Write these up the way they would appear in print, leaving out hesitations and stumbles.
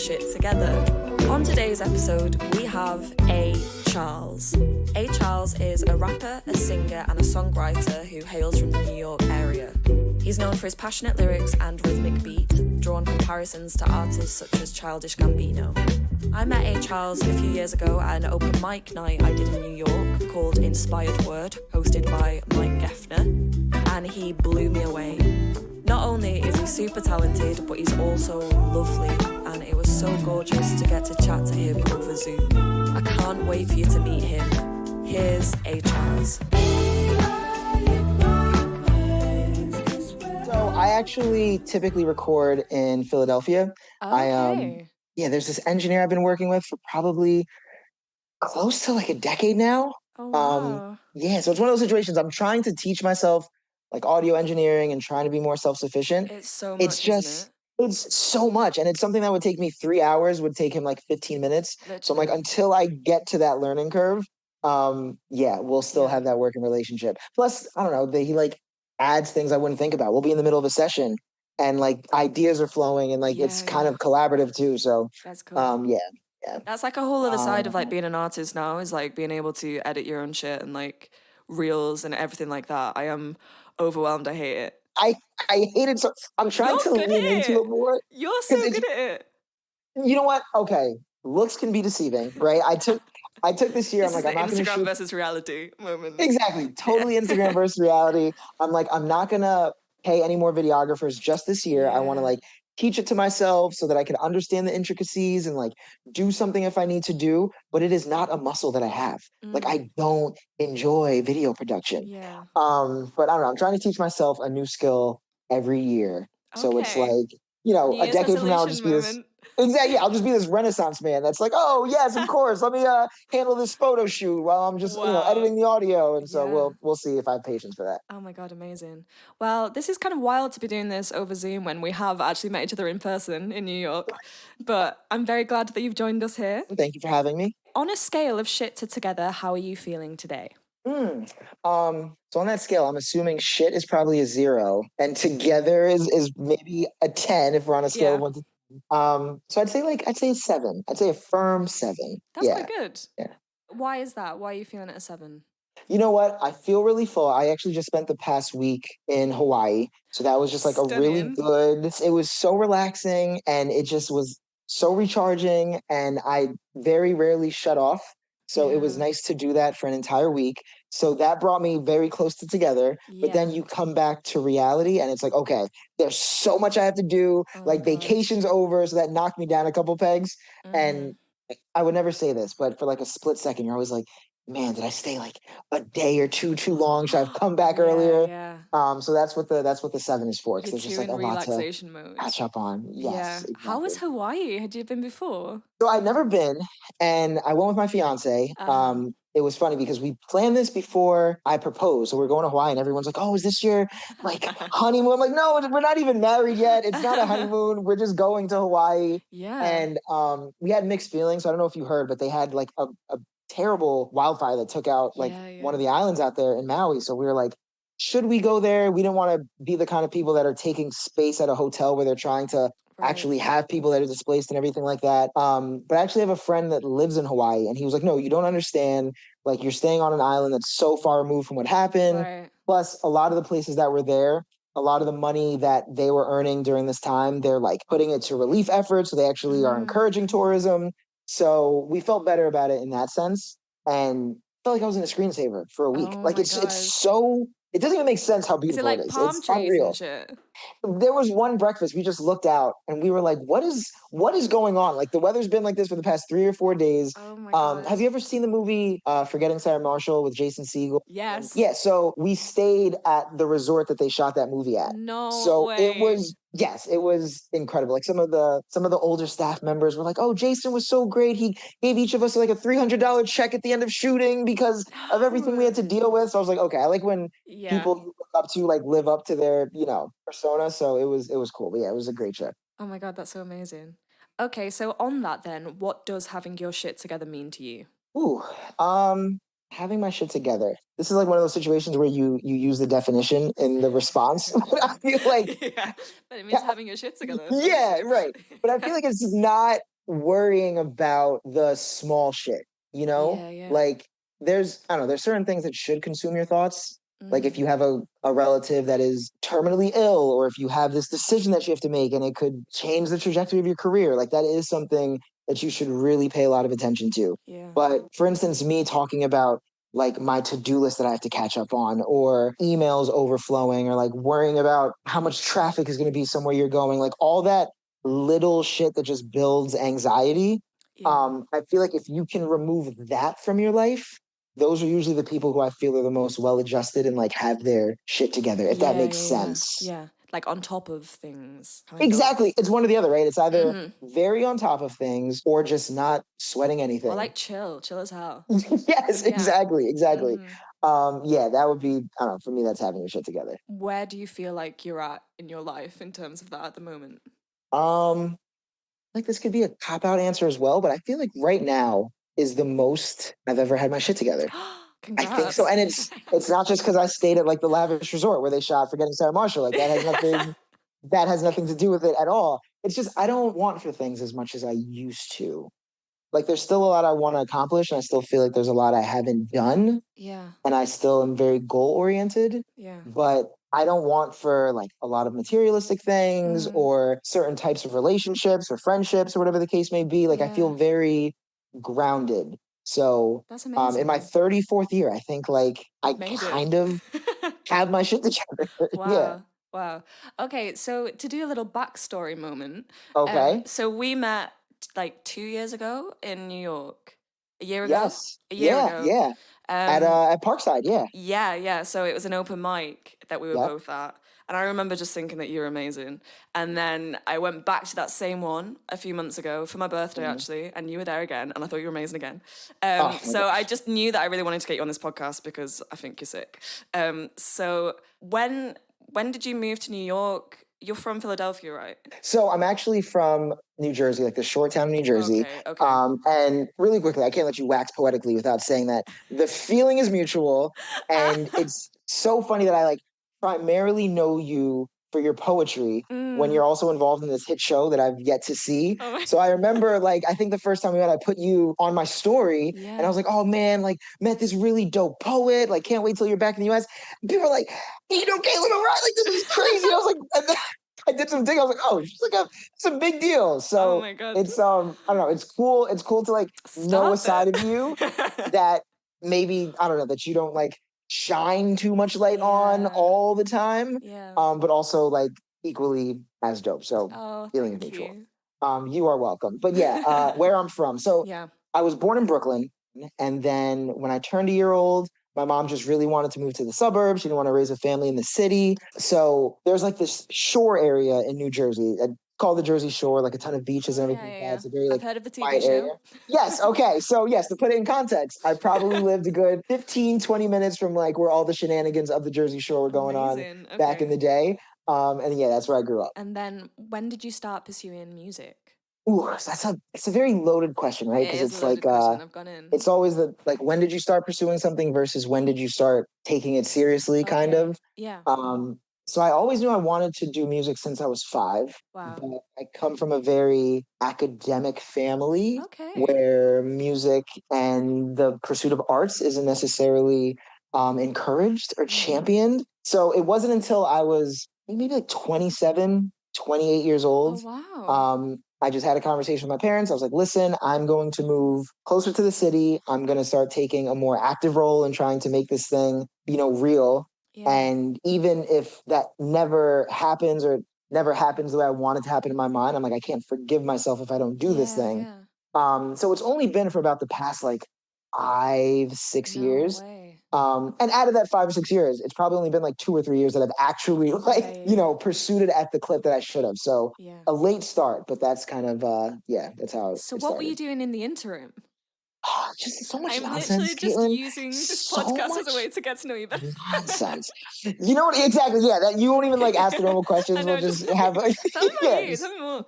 shit together. On today's episode, we have A. Charles. A. Charles is a rapper, a singer, and a songwriter who hails from the New York area. He's known for his passionate lyrics and rhythmic beat, drawn comparisons to artists such as Childish Gambino. I met A. Charles a few years ago at an open mic night I did in New York called Inspired Word, hosted by Mike Geffner, and he blew me away. Not only is he super talented, but he's also lovely, and it was so gorgeous to get to chat to him over Zoom. I can't wait for you to meet him. Here's A. Charles. So I actually typically record in Philadelphia. Okay. There's this engineer I've been working with for probably close to like a decade now. Oh, wow. So it's one of those situations I'm trying to teach myself like audio engineering and trying to be more self-sufficient. It's so much, isn't it? It's so much. And it's something that would take me 3 hours, would take him like 15 minutes. Literally. So I'm like, until I get to that learning curve, we'll still have that working relationship. Plus, I don't know, he like adds things I wouldn't think about. We'll be in the middle of a session and like ideas are flowing and like it's kind of collaborative too. So that's cool. Yeah. That's like a whole other side of like being an artist now, is like being able to edit your own shit and like reels and everything like that. I am overwhelmed. I hate it. I hate it. So I'm trying to lean into it more. You're so good at it. You know what? Okay. Looks can be deceiving, right? I took this year. I'm not going to shoot Instagram versus reality moment. Exactly. Totally Instagram versus reality. I'm not going to pay any more videographers just this year. I want to like teach it to myself so that I can understand the intricacies and like do something if I need to do, but it is not a muscle that I have. Like I don't enjoy video production. Yeah. But I don't know. I'm trying to teach myself a new skill every year. Okay. So it's like, a decade from now, I'll just be this. Exactly. I'll just be this Renaissance man that's like, oh yes, of course. Let me handle this photo shoot while I'm just editing the audio. And so we'll see if I have patience for that. Oh my God, amazing. Well, this is kind of wild to be doing this over Zoom when we have actually met each other in person in New York. But I'm very glad that you've joined us here. Thank you for having me. On a scale of shit to together, how are you feeling today? So on that scale, I'm assuming shit is probably a 0 and together is maybe a 10 if we're on a scale of 1 to 10. So I'd say a 7. I'd say a firm 7. That's quite good. Yeah. Why is that? Why are you feeling it a 7? You know what? I feel really full. I actually just spent the past week in Hawaii. So that was just like a really good, it was so relaxing and it just was so recharging and I very rarely shut off. So it was nice to do that for an entire week. So that brought me very close to together. But then you come back to reality and it's like, okay, there's so much I have to do. Vacation's over. So that knocked me down a couple pegs. And I would never say this, but for like a split second, you're always like, man, did I stay like a day or two too long? Should I have come back earlier? Yeah. So that's what the 7 is for. Because there's just like a lot to catch up on. Yes. Yeah. Exactly. How was Hawaii? Had you been before? So I'd never been, and I went with my fiance. It was funny because we planned this before I proposed. So we're going to Hawaii and everyone's like, oh, is this your like honeymoon? I'm like, no, we're not even married yet. It's not a honeymoon. We're just going to Hawaii. Yeah. And we had mixed feelings. So I don't know if you heard, but they had like a terrible wildfire that took out like one of the islands out there in Maui. So we were like, should we go there? We didn't want to be the kind of people that are taking space at a hotel where they're trying to actually have people that are displaced and everything like that. But I actually have a friend that lives in Hawaii and he was like, no, you don't understand. Like you're staying on an island that's so far removed from what happened. Right. Plus a lot of the places that were there, a lot of the money that they were earning during this time, they're like putting it to relief efforts. So they actually are encouraging tourism. So we felt better about it in that sense. And felt like I was in a screensaver for a week. It doesn't even make sense how beautiful it is. Is it like palm trees and shit? There was one breakfast, we just looked out and we were like, what is going on? Like the weather's been like this for the past 3 or 4 days. Oh my God. Have you ever seen the movie Forgetting Sarah Marshall with Jason Segel? Yes. Yeah, so we stayed at the resort that they shot that movie at. No way. It was incredible. Like some of the older staff members were like, oh, Jason was so great. He gave each of us like a $300 check at the end of shooting because of everything we had to deal with. So I was like, okay, I like when people you look up to like live up to their, persona. So it was cool. But yeah, it was a great trip. Oh my God, that's so amazing. Okay, so on that then, what does having your shit together mean to you? Having my shit together. This is like one of those situations where you use the definition in the response. I feel like but it means having your shit together. Yeah, right. But I feel like it's not worrying about the small shit, you know? Yeah. Like there's, I don't know, there's certain things that should consume your thoughts. Like if you have a relative that is terminally ill, or if you have this decision that you have to make and it could change the trajectory of your career, like that is something that you should really pay a lot of attention to. Yeah. But for instance, me talking about like my to-do list that I have to catch up on, or emails overflowing, or like worrying about how much traffic is going to be somewhere you're going, like all that little shit that just builds anxiety. Yeah. I feel like if you can remove that from your life, those are usually the people who I feel are the most well adjusted and like have their shit together, if that makes sense. Yeah. Like on top of things, kind Exactly. of. It's one or the other, right? It's either very on top of things or just not sweating Or anything. like chill as hell. Yes, Yeah. exactly. Yeah, that would be, I don't know, for me, that's having your shit together. Where do you feel like you're at in your life in terms of that at the moment? Like this could be a cop out answer as well, but I feel like right now is the most I've ever had my shit together. I think so. Congrats. And it's not just because I stayed at like the lavish resort where they shot Forgetting Sarah Marshall. Like that has nothing to do with it at all. It's just I don't want for things as much as I used to. Like there's still a lot I want to accomplish, and I still feel like there's a lot I haven't done. Yeah. And I still am very goal oriented. Yeah. But I don't want for like a lot of materialistic things or certain types of relationships or friendships or whatever the case may be. Like I feel very grounded. So that's amazing. in my 34th year, I think like I Made kind it. of have my shit together. Yeah. Wow. Okay, so to do a little backstory moment. Okay. So we met like 2 years ago in New York. A year ago? Yes. A year Yeah. ago. Yeah. At Parkside. Yeah. Yeah. So it was an open mic that we were Yep. both at. And I remember just thinking that you were amazing. And then I went back to that same one a few months ago for my birthday, actually, and you were there again, and I thought you were amazing again. Oh, my So I gosh. just knew that I really wanted to get you on this podcast because I think you're sick. So when did you move to New York? You're from Philadelphia, right? So I'm actually from New Jersey, like the short town of New Jersey. Okay. And really quickly, I can't let you wax poetically without saying that the feeling is mutual. And it's so funny that I like primarily know you for your poetry when you're also involved in this hit show that I've yet to see. Oh my. So I remember like, I think the first time we met, I put you on my story and I was like, oh man, like met this really dope poet. Like, can't wait till you're back in the US. And people are like, you know, Caitlin O'Reilly, like this is crazy. I was like, and then I did some digging. I was like, oh, she's like it's a big deal. So Oh my God. it's I don't know, it's cool. It's cool to like know a Stop side it. of you that maybe, I don't know, that you don't like shine too much light on all the time. Yeah. But also like equally as dope. So Oh, feeling is thank mutual. you. You are welcome. But yeah, where I'm from. So Yeah. I was born in Brooklyn, and then when I turned a year old, my mom just really wanted to move to the suburbs. She didn't want to raise a family in the city. So there's like this shore area in New Jersey called the Jersey Shore, like a ton of beaches and everything like that. It's a very I've like heard of the TV quiet show. area. Yes. Okay. So yes, to put it in context, I probably lived a good 15, 20 minutes from like where all the shenanigans of the Jersey Shore were going on back in the day. And yeah, that's where I grew up. And then when did you start pursuing music? Ooh, it's a very loaded question, right? Because It is it's a loaded like question. I've gone in. it's always the like when did you start pursuing something versus when did you start taking it seriously, kind of. Yeah. So I always knew I wanted to do music since I was 5. Wow. But I come from a very academic family Okay. where music and the pursuit of arts isn't necessarily encouraged or championed. So it wasn't until I was maybe like 27, 28 years old. Oh, wow. I just had a conversation with my parents. I was like, listen, I'm going to move closer to the city. I'm going to start taking a more active role in trying to make this thing, you know, real. Yeah. And even if that never happens or never happens the way I want it to happen in my mind, I'm like, I can't forgive myself if I don't do this thing. So it's only been for about the past like 5, 6 years. Way. And out of that 5 or 6 years, it's probably only been like 2 or 3 years that I've actually like, you know, pursued it at the clip that I should have. So a late start, but that's kind of, that's how So it what were started. you doing in the interim? Just so much I'm nonsense, literally just Caitlin. using this So podcast as a much way to get to know you better. nonsense. You know what? Exactly. Yeah. That you won't even like ask the normal questions. We'll just have like, tell me about you. just, Tell me more.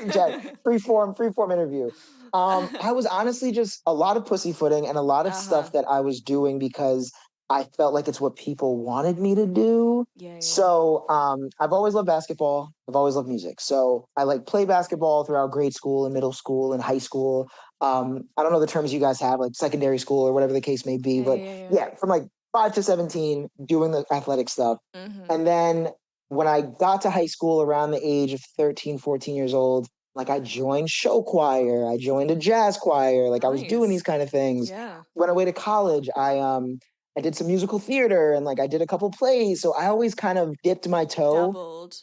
exactly. Free form interview. I was honestly just a lot of pussyfooting and a lot of stuff that I was doing because I felt like it's what people wanted me to do. Yeah. So I've always loved basketball. I've always loved music. So I like play basketball throughout grade school and middle school and high school. I don't know the terms you guys have, like secondary school or whatever the case may be, but yeah, from like 5 to 17, doing the athletic stuff. Mm-hmm. And then when I got to high school around the age of 13, 14 years old, like I joined show choir, I joined a jazz choir, like I was doing these kind of things. Yeah. When I went to college, I did some musical theater and like I did a couple plays. So I always kind of dipped my toe. Dabbled.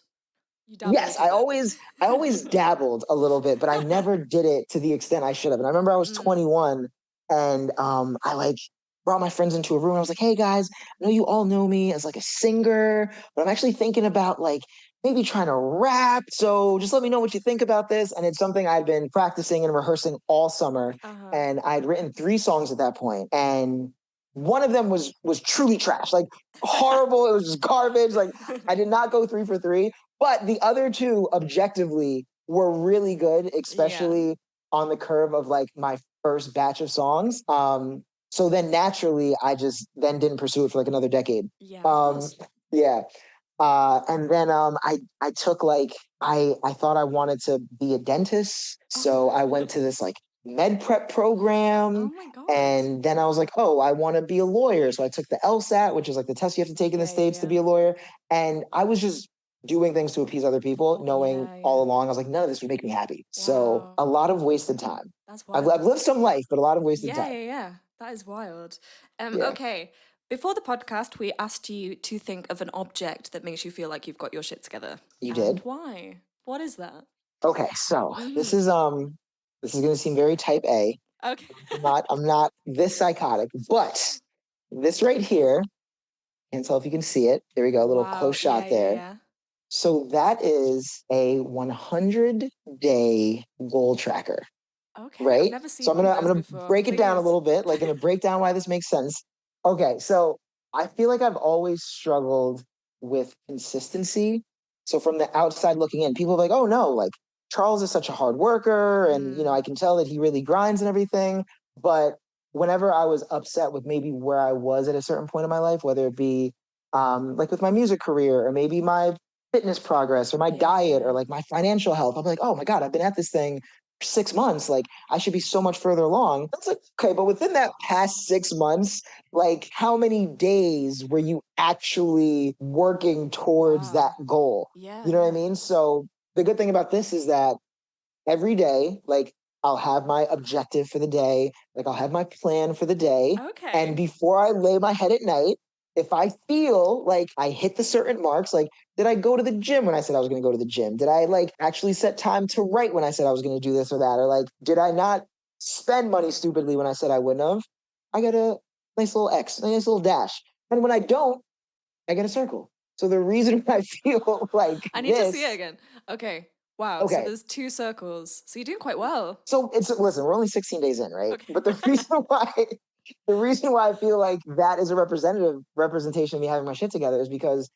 You dabbled. Yes, I always dabbled a little bit, but I never did it to the extent I should have. And I remember I was 21 and I like brought my friends into a room. I was like, hey guys, I know you all know me as like a singer, but I'm actually thinking about like maybe trying to rap. So just let me know what you think about this. And it's something I'd been practicing and rehearsing all summer. And I'd written 3 songs at that point. And one of them was truly trash, like horrible. It was just garbage. Like I did not go 3 for 3. But the other 2 objectively were really good, especially on the curve of like my first batch of songs. So then naturally I just then didn't pursue it for like another decade. Yeah. And then I took like I thought I wanted to be a dentist. So I went to this like med prep program. Oh my God. And then I was like, oh, I want to be a lawyer. So I took the LSAT, which is like the test you have to take in the States to be a lawyer. And I was just doing things to appease other people, knowing all along, I was like, none of this would make me happy. So a lot of wasted time. That's wild. I've lived some life, but a lot of wasted time. Yeah. That is wild. Okay. Before the podcast, we asked you to think of an object that makes you feel like you've got your shit together. You did? Why? What is that? Okay, so this is going to seem very type A. Okay. I'm not this psychotic, but this right here, can't tell if you can see it. There we go, a little close shot there. Yeah. So that is a 100-day goal tracker. Okay. Right? I've never seen so I'm gonna break it down a little bit, like gonna break down why this makes sense. Okay, so I feel like I've always struggled with consistency. So from the outside looking in, people are like, oh no, like Charles is such a hard worker, and I can tell that he really grinds and everything. But whenever I was upset with maybe where I was at a certain point in my life, whether it be like with my music career or maybe my fitness progress or my diet or like my financial health, I'm like, oh my God, I've been at this thing for 6 months. Like I should be so much further along. It's like, okay, but within that past 6 months, like how many days were you actually working towards that goal? You know what I mean? So the good thing about this is that every day, like I'll have my objective for the day, like I'll have my plan for the day. Okay. And before I lay my head at night, if I feel like I hit the certain marks, like did I go to the gym when I said I was going to go to the gym? Did I like actually set time to write when I said I was going to do this or that? Or like, did I not spend money stupidly when I said I wouldn't have? I get a nice little X, a nice little dash. And when I don't, I get a circle. So the reason I feel like I need to see it again. Okay. Wow. Okay. So there's 2 circles. So you're doing quite well. So listen, we're only 16 days in, right? Okay. But the reason why I feel like that is a representation of me having my shit together is because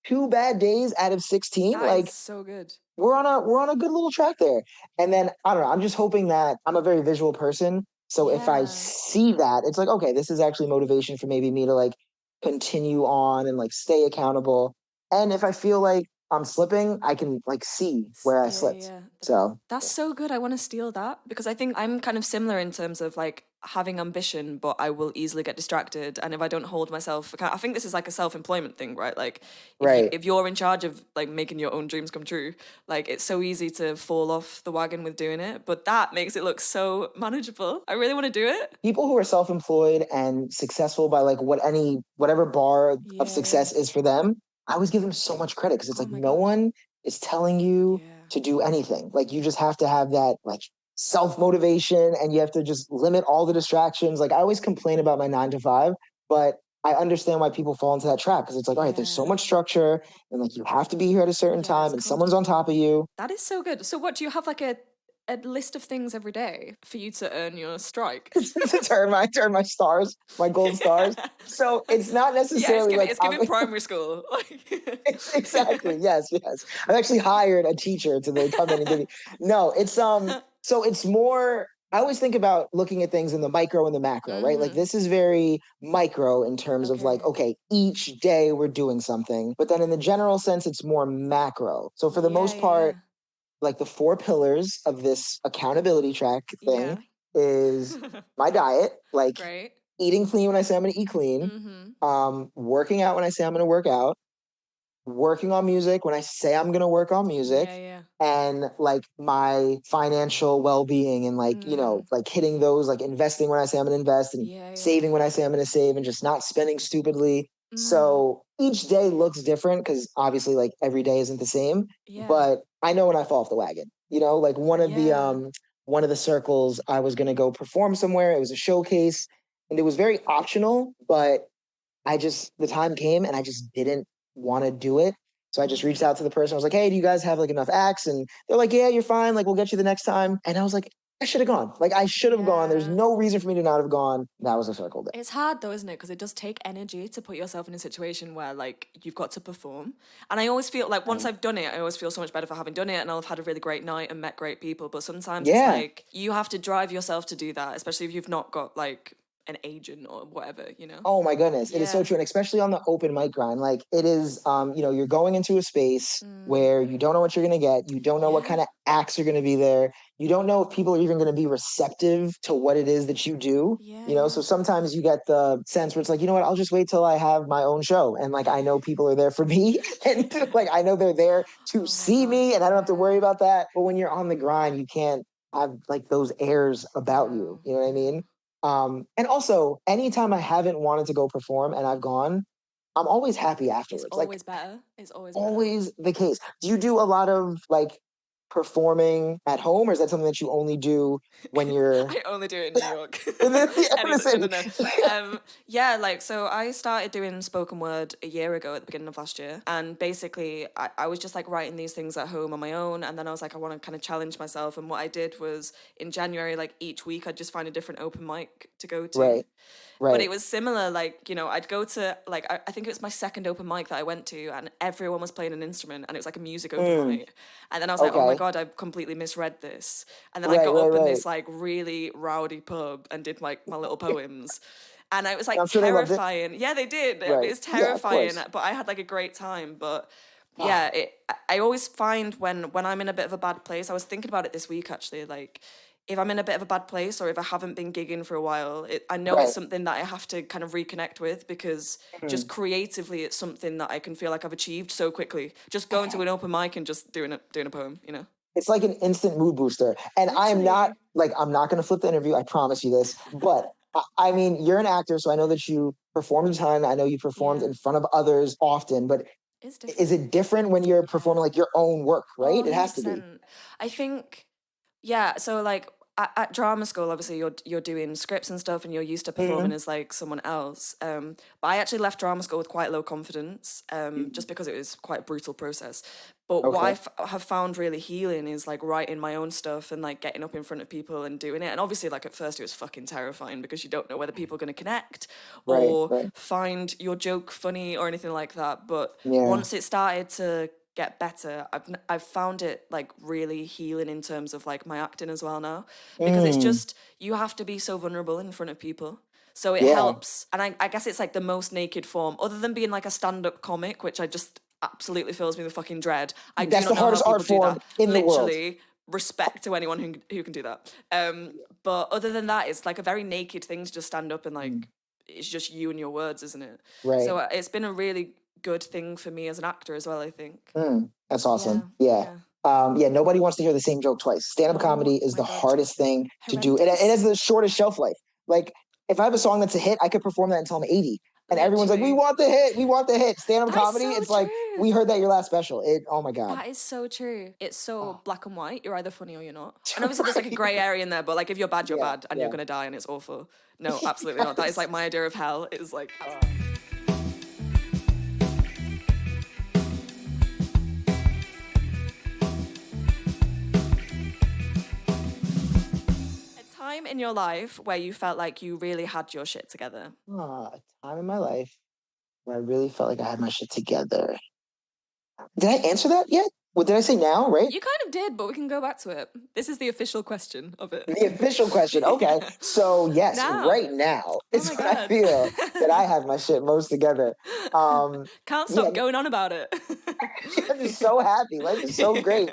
2 bad days out of 16, that like is so good. We're on a good little track there. And then I don't know, I'm just hoping that I'm a very visual person. So if I see that, it's like, okay, this is actually motivation for maybe me to like continue on and like stay accountable. And if I feel like I'm slipping, I can like see where I slipped. So that's so good. I want to steal that because I think I'm kind of similar in terms of like having ambition, but I will easily get distracted. And if I don't hold myself, I think this is like a self-employment thing, right? Like if you're in charge of like making your own dreams come true, like it's so easy to fall off the wagon with doing it, but that makes it look so manageable. I really want to do it. People who are self-employed and successful by like whatever bar of success is for them, I always give them so much credit because it's like no one is telling you to do anything. Like you just have to have that like self-motivation and you have to just limit all the distractions. Like I always complain about my 9 to 5, but I understand why people fall into that trap because it's like, all right, there's so much structure and like you have to be here at a certain time and someone's on top of you. That is so good. So what, do you have like a list of things every day for you to earn your strike? to earn my stars, my gold stars. So it's not necessarily it's giving primary school. Exactly. Yes. I've actually hired a teacher to come in and give me. No, it's so it's more I always think about looking at things in the micro and the macro, right? Like this is very micro in terms of like, Okay. okay, each day we're doing something, but then in the general sense, it's more macro. So for the Yeah, most yeah, part, yeah. like the four pillars of this accountability track thing Yeah. is my diet, like Great. eating clean when I say I'm going to eat clean, Mm-hmm. working out when I say I'm going to work out, working on music when I say I'm going to work on music, Yeah, yeah. and like my financial well-being and like, Mm. like hitting those, like investing when I say I'm going to invest and Yeah, yeah. saving when I say I'm going to save and just not spending stupidly. Mm. So each day looks different because obviously like every day isn't the same, Yeah. but I know when I fall off the wagon, like Yeah. one of the circles I was going to go perform somewhere. It was a showcase and it was very optional, but the time came and I just didn't want to do it. So I just reached Yeah. out to the person. I was like, hey, do you guys have like enough acts? And they're like, yeah, you're fine. Like, we'll get you the next time. And I was like, I should have gone. Like, I should have gone. There's Yeah. no reason for me to not have gone. That was a circle day. It's hard though, isn't it? Because it does take energy to put yourself in a situation where like you've got to perform. And I always feel like once Right. I've done it, I always feel so much better for having done it and I've had a really great night and met great people. But sometimes it's Yeah. like you have to drive yourself to do that, especially if you've not got like an agent or whatever, you know? Oh my goodness. It is so Yeah. true. And especially on the open mic grind, like it is, you're going into a space Mm. where you don't know what you're going to get. You don't know what Yeah. kind of acts are going to be there. You don't know if people are even going to be receptive to what it is that you do. Yeah, yeah. So sometimes you get the sense where it's like, you know what, I'll just wait till I have my own show. And like, I know people are there for me and like, I know they're there to Oh my see God. me and I don't have to worry Yeah. about that. But when you're on the grind, you can't have like those airs about you. No, You know what I no. mean? And also, anytime I haven't wanted to go perform and I've gone, I'm always happy It's afterwards. Like always better. It's always better. always the case. Do you do a lot of like performing at home, or is that something that you only do when you're I only do it in New York. in the No, no, city? no. Yeah, like so I started doing spoken word a year ago at the beginning of last year. And basically I was just like writing these things at home on my own. And then I was like, I want to kind of challenge myself. And what I did was in January, like each week I'd just find a different open mic to go to. Right, But right. it was similar, like, I'd go to, like, I think it was my second open mic that I went to, and everyone was playing an instrument, and it was like a music open Mm, mic. And then I was like, oh my okay. God, I've completely misread this. And then I Right, got right, up in right. this, like, really rowdy pub and did, like, my little poems. And it was, like, I'm sure they loved it. terrifying. Yeah, they did. It Right. was Yeah, of terrifying, course. but I had, like, a great time. But yeah, I always find when I'm in a bit of a bad place, I was thinking about it this week, actually, like, if I'm in a bit of a bad place or if I haven't been gigging for a while, I know it's Right. something that I have to kind of reconnect with because just Mhm. creatively, it's something that I can feel like I've achieved so quickly. Just going to an open mic and just doing a poem. It's like an instant mood booster. And Literally. I'm not going to flip the interview. I promise you this. But I mean, you're an actor, so I know that you performed a ton. I know you performed Yeah, in front of others often, but it's is different. it different when you're performing Yeah. like your own work, Oh, right? It has to be. 100%. I think, yeah, so like at drama school, obviously you're doing scripts and stuff and you're used to performing Mhm. as like someone else. But I actually left drama school with quite low confidence, just because it was quite a brutal process. But what Okay. have found really healing is like writing my own stuff and like getting up in front of people and doing it. And obviously, like at first, it was fucking terrifying because you don't know whether people are going to connect Right, or right. find your joke funny or anything like that. But Yeah. once it started to get better, I've found it like really healing in terms of like my acting as well now, because it's Mm, just you have to be so vulnerable in front of people. So it yeah. helps, and I guess it's like the most naked form, other than being like a stand-up comic, which I just absolutely fills me with fucking dread. I do That's not the know how hardest art people do form that. in the world. Literally, respect to anyone who can do that. But other than that, it's like a very naked thing to just stand up and Mm, like it's just you and your words, isn't it? right. So it's been a really good thing for me as an actor as well, I think. That's Yeah, awesome. Yeah. yeah. Yeah, nobody wants to hear the same joke twice. Stand-up Oh comedy is my the God. hardest thing to do. It Horrendous. has the shortest shelf life. Like, if I have a song that's a hit, I could perform that until I'm 80. And everyone's like, we Literally. want the hit. We want the hit. Stand-up That is comedy, so it's like, true. we heard that your last special. Oh my God. That is so true. It's so Oh, black and white. You're either funny or you're not. And obviously there's like a right. grey area in there, but like if you're Yeah, bad and you're yeah. gonna die and it's awful. No, absolutely not. That is like my idea of hell. It is like a time in your life where you felt like you really had your shit together. A time in my life where I really felt like I had my shit together. Did I answer that yet? What did I say now, right? You kind of did, but we can go back to it. This is the official question of it. The official question. Okay. Yeah. So yes, Now. right now Oh is my when I God. feel that I have my shit most together. Can't Yeah, stop going on about it. I'm just so happy. Life is so great.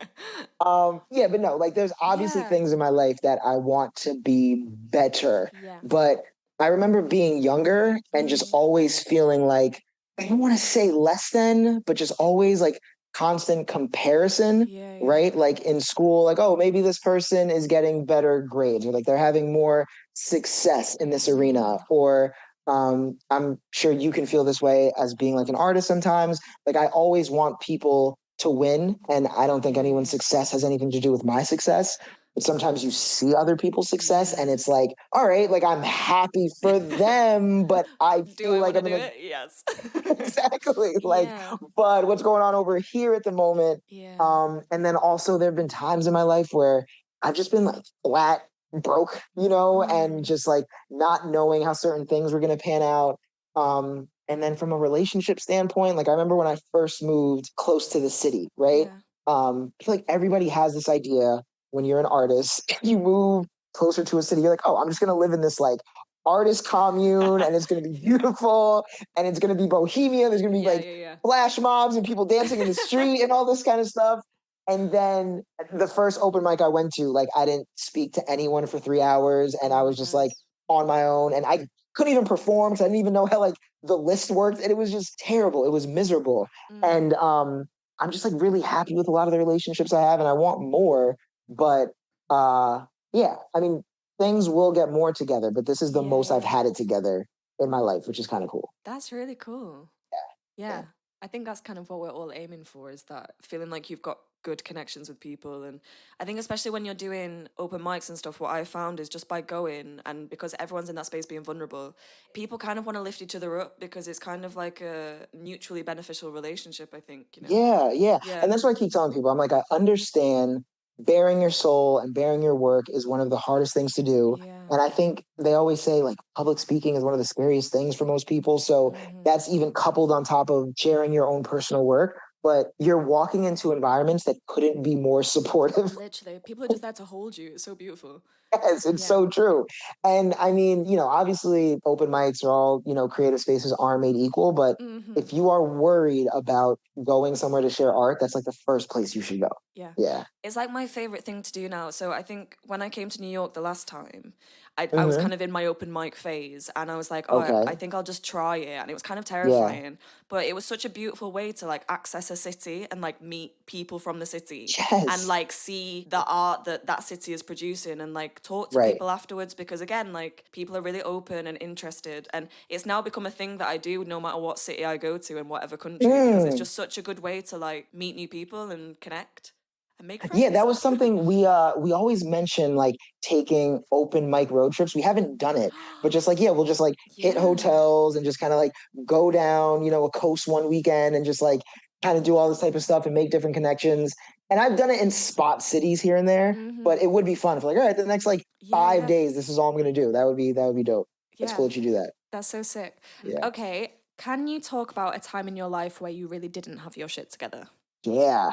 Yeah, but no, like there's obviously Yeah. things in my life that I want to be better. Yeah. But I remember being younger and just always feeling like I don't want to say less than, but just always like constant comparison, Yeah, yeah. right? Like in school, like, oh, maybe this person is getting better grades or like they're having more success in this arena. Or I'm sure you can feel this way as being like an artist sometimes. Like I always want people to win. And I don't think Yeah, anyone's yeah. success has anything to do with my success. But sometimes you see other people's success and Yeah. it's like, all right, like I'm happy for them, but I Do feel I like want to I'm do in a it? Yes. exactly like, Yeah. but what's going on over here at the moment? Yeah. And then also there have been times in my life where I've just been like flat broke, and just like not knowing how certain things were going to pan out. And then from a relationship standpoint, like I remember when I first moved close to the city, right? Yeah. I feel like everybody has this idea when you're an artist, you move closer to a city, you're like, oh, I'm just going to live in this like artist commune and it's going to be beautiful and it's going to be bohemia. There's going to be Yeah, like yeah, yeah. flash mobs and people dancing in the street and all this kind of stuff. And then the first open mic I went to, like I didn't speak to anyone for 3 hours and I Oh my was just like God. on my own and I couldn't even perform because I didn't even know how like the list worked and it was just terrible. It was miserable. And I'm just like really happy with a lot of the relationships I have and I want more. But yeah, I mean, things will get more together, but this is the Yeah, most I've yeah. had it together in my life, which is kind of cool. That's really cool. Yeah. Yeah. I think that's kind of what we're all aiming for, is that feeling like you've got good connections with people. And I think especially when you're doing open mics and stuff, what I found is just by going, and because everyone's in that space being vulnerable, people kind of want to lift each other up because it's kind of like a mutually beneficial relationship, I think. Yeah, yeah. Yeah. And that's what I keep telling people. I'm like, I understand bearing your soul and bearing your work is one of the hardest things to do. Yeah. And I think they always say like public speaking is one of the scariest things for most people. So that's even coupled on top of sharing your own personal work. But you're walking into environments that couldn't be more supportive. Literally, people are just there to hold you. It's so beautiful. Yes, it's Yeah. so true. And I mean, obviously open mics are all, creative spaces are made equal, but if you are worried about going somewhere to share art, that's like the first place you should go. Yeah. Yeah. It's like my favorite thing to do now. So I think when I came to New York the last time, I was Hmm. kind of in my open mic phase and I was like, oh, I Okay. think I'll just try it. And it was kind of Yeah. terrifying, but it was such a beautiful way to like access a city and like meet people from the city and Yes. like see the art that that city is producing and like talk to Right. people afterwards, because again, like people are really open and interested. And it's now become a thing that I do no matter what city I go to in whatever country, because it's Mm. just such a good way to like meet new people and connect and make Yeah, friends. that was something we always mention like taking open mic road trips. We haven't done it, but just like we'll just like hit Yeah. hotels and just kind of like go down, a coast one weekend and just like kind of do all this type of stuff and make different connections. And I've done it in spot cities here and there, but it would be fun if like, all right, the next like Yeah, 5 days, this is all I'm gonna do. That would be dope. That's yeah. cool that you do that. That's so sick. Yeah. Okay, can you talk about a time in your life where you really didn't have your shit together? Yeah.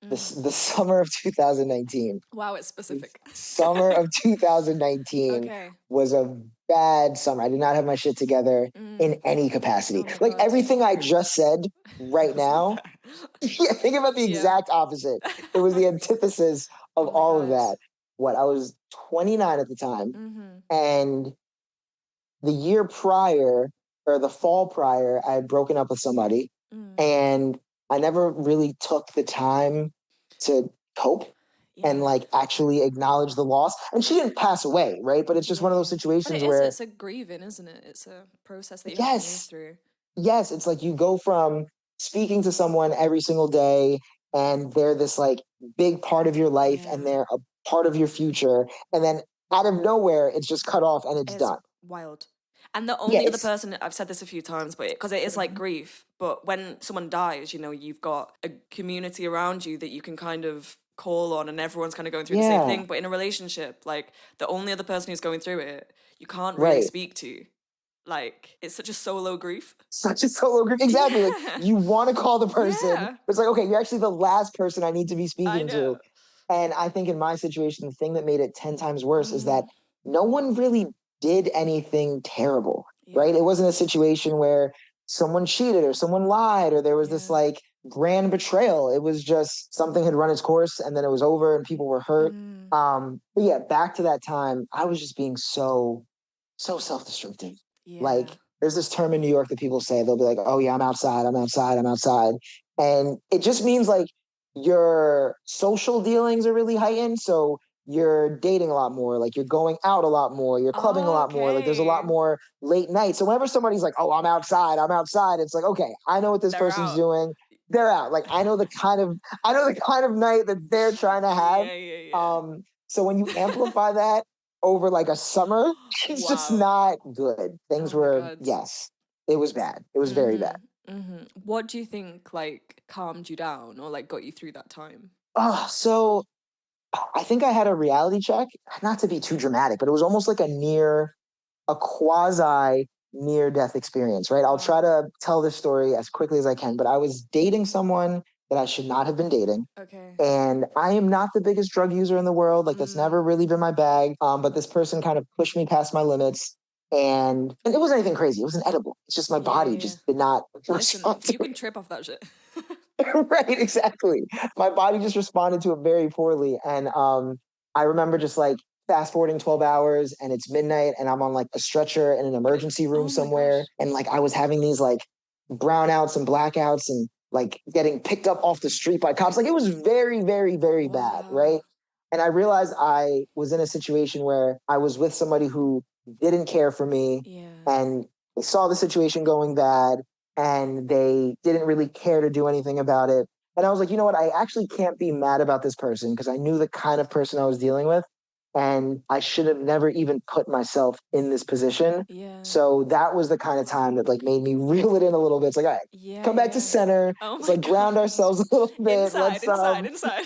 The summer of 2019. Wow, it's specific. Summer of 2019 Okay. was a bad summer. I did not have my shit together in any capacity. Oh my Like God. everything I just said right Was not now, there. yeah, think about the Yeah. exact opposite. It was the antithesis of Oh my all of God. that. What I was 29 at the time, and the year prior or the fall prior, I had broken up with somebody, and I never really took the time to cope and Yeah. like actually acknowledge the loss. And she didn't pass away, right? But it's just one of those Yeah. But situations it is, where, it's a grieving, isn't it? It's a process that you have to move yes, through. yes, it's like you go from speaking to someone every single day and they're this like big part of your life and Yeah. they're a part of your future. And then out of nowhere, it's just cut off and it's It's done. wild. And the Yeah, only other it's person, I've said this a few times, but because it is like grief, but when someone dies, you've got a community around you that you can kind of call on and everyone's kind of going through the same yeah, thing. But in a relationship, like the only other person who's going through it, you can't really right. speak to. Like, it's such a solo grief. Such a solo grief. Exactly. Like, you want to call the person. Yeah. It's like, okay, you're actually the last person I need to be I speaking to. know. And I think in my situation, the thing that made it 10 times worse is that no one really did anything terrible, right? It wasn't a situation where someone cheated or someone lied or there was this like grand betrayal. It was just something had run its course and then it was over and people were hurt. But yeah, back to that time, I was just being so self-destructive. Like there's this term in New York that people say, they'll be like, oh yeah, I'm outside, I'm outside, I'm outside. And it just means like your social dealings are really heightened. So you're dating a lot more, like you're going out a lot more, you're clubbing a lot more, like there's a lot more late nights. So whenever somebody's like, oh, I'm outside, it's like, okay, I know what this person's doing. They're out. Like I know the kind of night that they're trying to have. So when you amplify that over like a summer, it's just not good. Things were, yes, it was bad. It was very bad. What do you think like calmed you down or like got you through that time? So I think I had a reality check, not to be too dramatic, but it was almost like a quasi near death experience, right? I'll try to tell this story as quickly as I can, but I was dating someone that I should not have been dating. Okay. And I am not the biggest drug user in the world. Like that's never really been my bag. But this person kind of pushed me past my limits. And it wasn't anything crazy. It was an edible. It's just my body just did not respond to you can trip off that shit. right, exactly. My body just responded to it very poorly. And I remember just like fast forwarding 12 hours and it's midnight and I'm on like a stretcher in an emergency room somewhere. And like I was having these like brownouts and blackouts and like getting picked up off the street by cops. Like it was very, very, very bad, right? And I realized I was in a situation where I was with somebody who didn't care for me and they saw the situation going bad and they didn't really care to do anything about it. And I was like, you know what? I actually can't be mad about this person because I knew the kind of person I was dealing with. And I should have never even put myself in this position. So that was the kind of time that like made me reel it in a little bit. It's like, all right, come back to center. Let's like ground ourselves a little bit. Inside.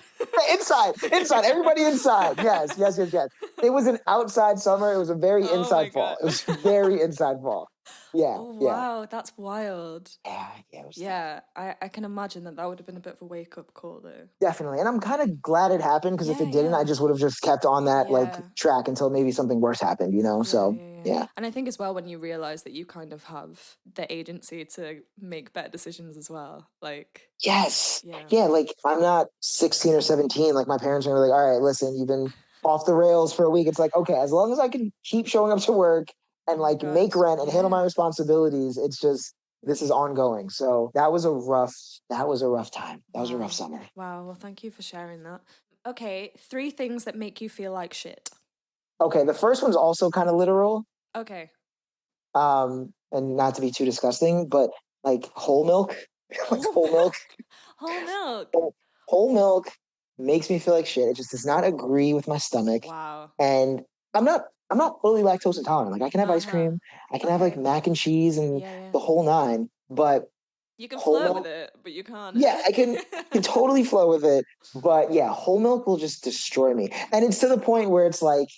inside. Everybody inside. Yes. It was an outside summer. It was a very inside fall. It was very inside fall. Yeah. Oh wow, that's wild. Yeah. I can imagine that would have been a bit of a wake up call though. Definitely, and I'm kind of glad it happened because if it didn't, I just would have just kept on that like track until maybe something worse happened. You know, yeah. And I think as well when you realize that you kind of have the agency to make better decisions as well, like yes, yeah. Like I'm not 16 or 17. Like my parents are like, all right, listen, you've been off the rails for a week. It's like okay, as long as I can keep showing up to work and like make rent and handle my responsibilities, it's just this is ongoing. So that was a rough time. That was a rough summer. Wow. Well, thank you for sharing that. Okay. 3 things that make you feel like shit. Okay. The first one's also kind of literal. Okay. And not to be too disgusting, but like whole milk, whole milk. Whole milk makes me feel like shit. It just does not agree with my stomach. Wow. And I'm not fully lactose intolerant. Like I can have ice cream, I can have like mac and cheese and the whole nine, but you can flirt with it, but you can't. Yeah, I can totally flow with it. But yeah, whole milk will just destroy me. And it's to the point where it's like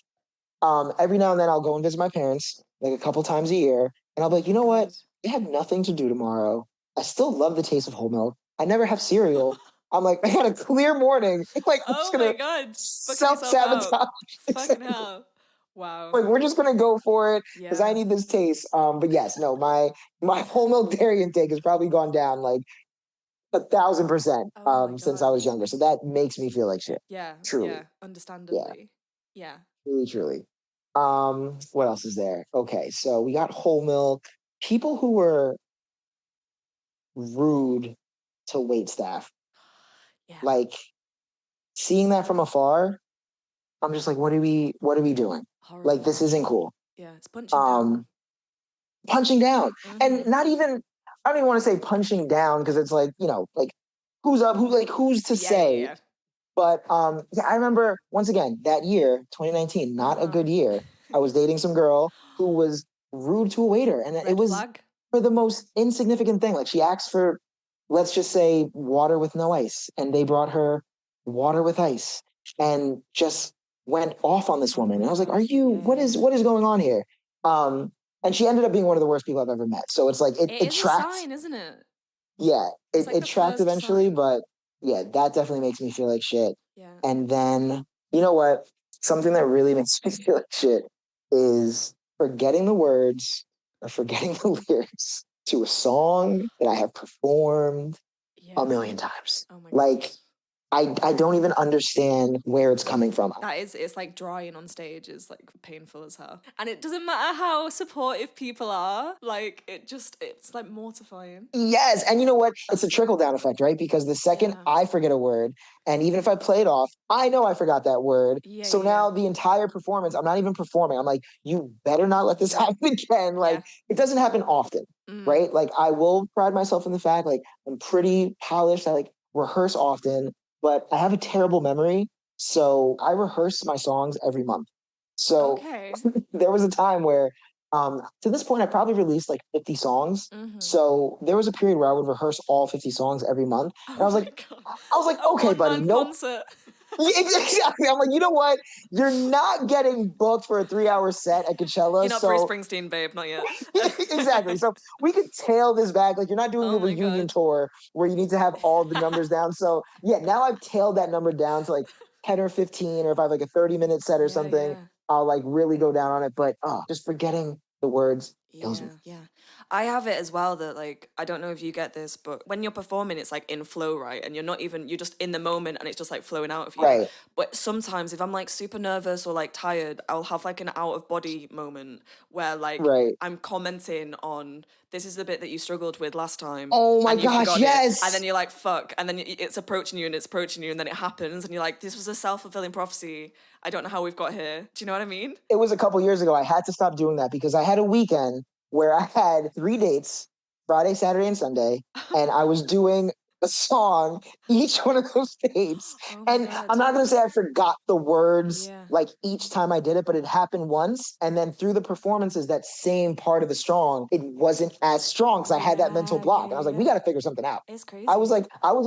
every now and then I'll go and visit my parents like a couple times a year. And I'll be like, you know what? I have nothing to do tomorrow. I still love the taste of whole milk. I never have cereal. I'm like, I got a clear morning. Like, I'm just gonna self-sabotage. Fucking hell. Wow. Like, we're just gonna go for it because I need this taste. But yes, no, my whole milk dairy intake has probably gone down like 1,000% since I was younger. So that makes me feel like shit. Yeah. Truly. Yeah. Understandably. Yeah. Truly. What else is there? Okay, so we got whole milk. People who were rude to wait staff. Yeah. Like seeing that from afar, I'm just like, what are we doing? Horrible. Like this isn't cool. Yeah, it's punching down. Punching down. And not even I don't even want to say punching down because it's like, you know, like who's up, who's to say. Yeah. But I remember once again that year, 2019, not a good year. I was dating some girl who was rude to a waiter, and it was for the most insignificant thing. Like she asked for, let's just say, water with no ice, and they brought her water with ice, and just went off on this woman. And I was like, "Are you? What is going on here?" And she ended up being one of the worst people I've ever met. So it's like It it is a tracked. sign, isn't it? Yeah, It's like it the tracked first eventually, sign. but yeah, that definitely makes me feel like shit. Yeah. And then, you know what? Something that really makes me feel like shit is forgetting the words or forgetting the lyrics to a song that I have performed a million times. Oh my Like, God. I don't even understand where it's coming from. It's like drying on stage is like painful as hell. And it doesn't matter how supportive people are, like it's like mortifying. Yes. And you know what? It's a trickle down effect, right? Because the second I forget a word, and even if I play it off, I know I forgot that word. So now the entire performance, I'm not even performing. I'm like, you better not let this happen again. Like, it doesn't happen often, right? Like, I will pride myself in the fact, like, I'm pretty polished. I like rehearse often, but I have a terrible memory. So I rehearse my songs every month. So there was a time where, to this point, I probably released like 50 songs. So there was a period where I would rehearse all 50 songs every month. And I was like, okay, buddy, nope. Concert. Exactly. I'm like, you know what? You're not getting booked for a 3-hour set at Coachella. You're not Bruce Springsteen, babe, not yet. Exactly. So we could tail this back. Like, you're not doing a reunion tour where you need to have all the numbers down. So yeah, now I've tailed that number down to like 10 or 15, or if I have like a 30-minute set or something, I'll like really go down on it. But just forgetting the words kills me. Yeah. I have it as well that like, I don't know if you get this, but when you're performing, it's like in flow, right? And you're just in the moment and it's just like flowing out of you. Right. But sometimes if I'm like super nervous or like tired, I'll have like an out of body moment where like I'm commenting on, this is the bit that you struggled with last time. Oh my and you gosh, forgot yes. it. And then you're like, fuck. And then it's approaching you and it's approaching you and then it happens and you're like, this was a self-fulfilling prophecy. I don't know how we've got here. Do you know what I mean? It was a couple years ago. I had to stop doing that because I had a weekend where I had 3 dates, Friday, Saturday, and Sunday, and I was doing a song each one of those dates. And I'm not going to say I forgot the words like each time I did it, but it happened once. And then through the performances, that same part of the song, it wasn't as strong because I had that mental block. And I was like, we got to figure something out. It's crazy. I was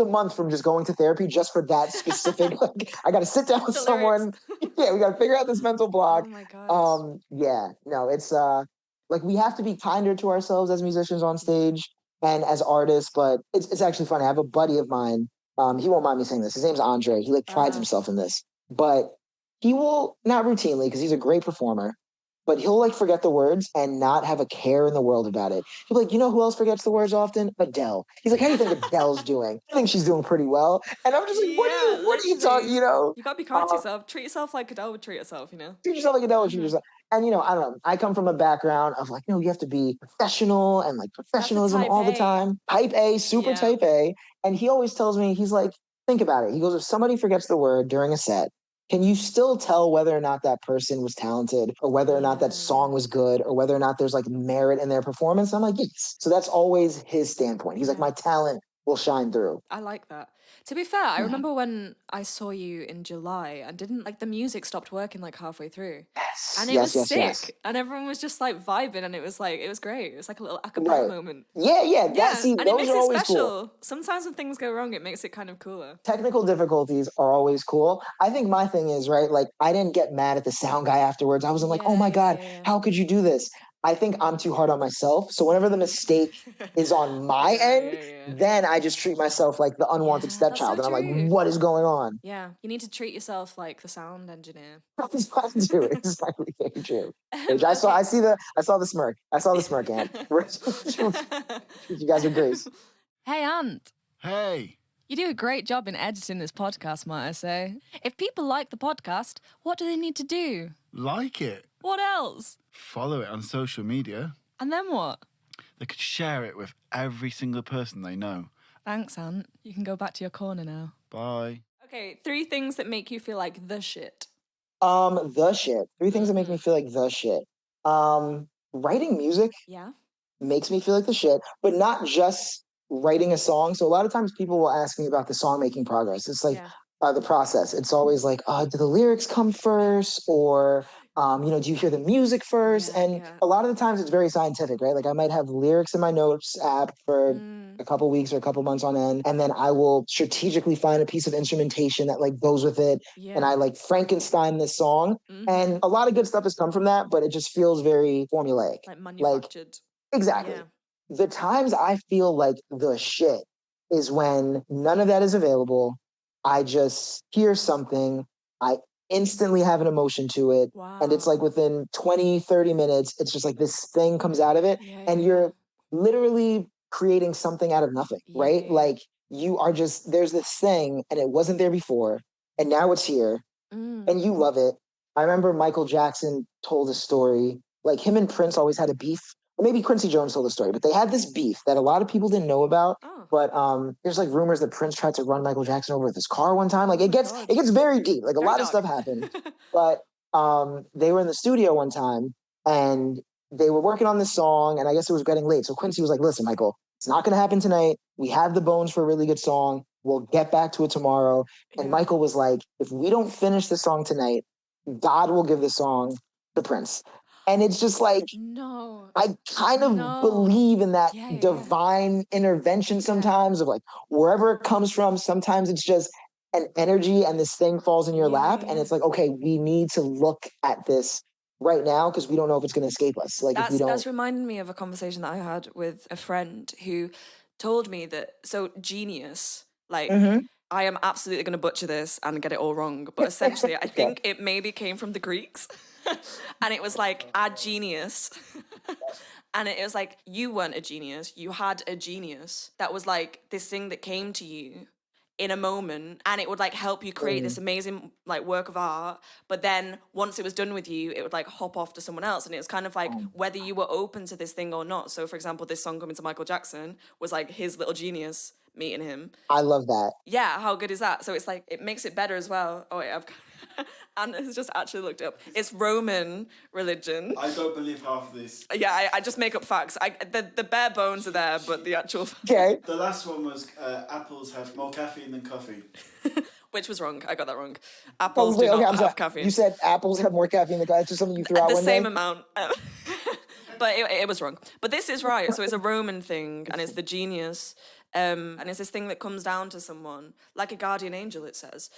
a month from just going to therapy just for that specific, like, I got to sit down with someone. Yeah, we got to figure out this mental block. Oh my God. Yeah, no, it's like we have to be kinder to ourselves as musicians on stage and as artists, but it's actually funny. I have a buddy of mine. He won't mind me saying this. His name's Andre. He like prides himself in this, but he will not routinely because he's a great performer, but he'll like forget the words and not have a care in the world about it. He'll be like, you know who else forgets the words often? Adele. He's like, how do you think Adele's doing? I think she's doing pretty well. And I'm just like, what are you talking, you know? You gotta be kind to yourself. Treat yourself like Adele would treat herself, you know? Treat yourself like Adele would treat yourself. And, you know, I don't know. I come from a background of like, you have to be professional and like professionalism all the time. Type A, super type A. And he always tells me, he's like, think about it. He goes, if somebody forgets the word during a set, can you still tell whether or not that person was talented or whether or not that song was good or whether or not there's like merit in their performance? I'm like, yes. So that's always his standpoint. He's like, my talent will shine through. I like that. To be fair, I remember when I saw you in July and didn't like the music stopped working like halfway through. Yes. And it was sick. And everyone was just like vibing and it was great. It was like a little acapella moment. Yeah. And it makes it special. Cool. Sometimes when things go wrong, it makes it kind of cooler. Technical difficulties are always cool. I think my thing is, right, like I didn't get mad at the sound guy afterwards. I wasn't like, oh my God, how could you do this? I think I'm too hard on myself. So whenever the mistake is on my end, then I just treat myself like the unwanted stepchild. And I'm like, what is going on? Yeah, you need to treat yourself like the sound engineer. Exactly very true. I saw the smirk. I saw the smirk, Ant. You guys are great. Hey, Ant. Hey. You do a great job in editing this podcast, might I say. If people like the podcast, what do they need to do? Like it. What else? Follow it on social media. And then what? They could share it with every single person they know. Thanks, Ant. You can go back to your corner now. Bye. Okay, 3 things that make you feel like the shit. The shit. 3 things that make me feel like the shit. Writing music makes me feel like the shit, but not just writing a song. So a lot of times people will ask me about the song making progress. It's like the process. It's always like, do the lyrics come first? Or, do you hear the music first? And a lot of the times it's very scientific, right? Like I might have lyrics in my notes app for a couple weeks or a couple months on end. And then I will strategically find a piece of instrumentation that like goes with it. Yeah. And I like Frankenstein this song. And a lot of good stuff has come from that, but it just feels very formulaic. Like manufactured. Exactly. Yeah. The times I feel like the shit is when none of that is available. I just hear something. I instantly have an emotion to it. Wow. And it's like within 20, 30 minutes, it's just like this thing comes out of it. And you're literally creating something out of nothing, right? Yeah. Like you are just, there's this thing and it wasn't there before. And now it's here and you love it. I remember Michael Jackson told a story, like him and Prince always had a beef. Or maybe Quincy Jones told the story, but they had this beef that a lot of people didn't know about. Oh. But there's like rumors that Prince tried to run Michael Jackson over with his car one time. Like it gets very deep. Like a lot of stuff happened. But they were in the studio one time and they were working on this song, and I guess it was getting late. So Quincy was like, "Listen, Michael, it's not going to happen tonight. We have the bones for a really good song. We'll get back to it tomorrow." And Michael was like, "If we don't finish the song tonight, God will give the song to Prince." And it's just like, no, I kind of believe in that divine intervention sometimes of like wherever it comes from. Sometimes it's just an energy and this thing falls in your lap. And it's like, okay, we need to look at this right now because we don't know if it's going to escape us. Like if we don't. That's reminded me of a conversation that I had with a friend who told me that, so genius, like, I am absolutely going to butcher this and get it all wrong, but essentially I think it maybe came from the Greeks. And it was like a genius. And it was like, you weren't a genius, you had a genius that was like this thing that came to you in a moment, and it would like help you create this amazing like work of art. But then once it was done with you, it would like hop off to someone else. And it was kind of like whether you were open to this thing or not. So for example, this song coming to Michael Jackson was like his little genius meeting him. I love that. Yeah, how good is that? So it's like, it makes it better as well. Oh wait, Anna has just actually looked up. It's Roman religion. I don't believe half of this. Yeah, I just make up facts. The bare bones are there, but the actual... Okay. The last one was apples have more caffeine than coffee. Which was wrong. I got that wrong. Apples do not have caffeine. You said apples have more caffeine than coffee. That's just something you threw out one day? The same amount. But it was wrong. But this is right. So it's a Roman thing, and it's the genius. And it's this thing that comes down to someone, like a guardian angel, it says.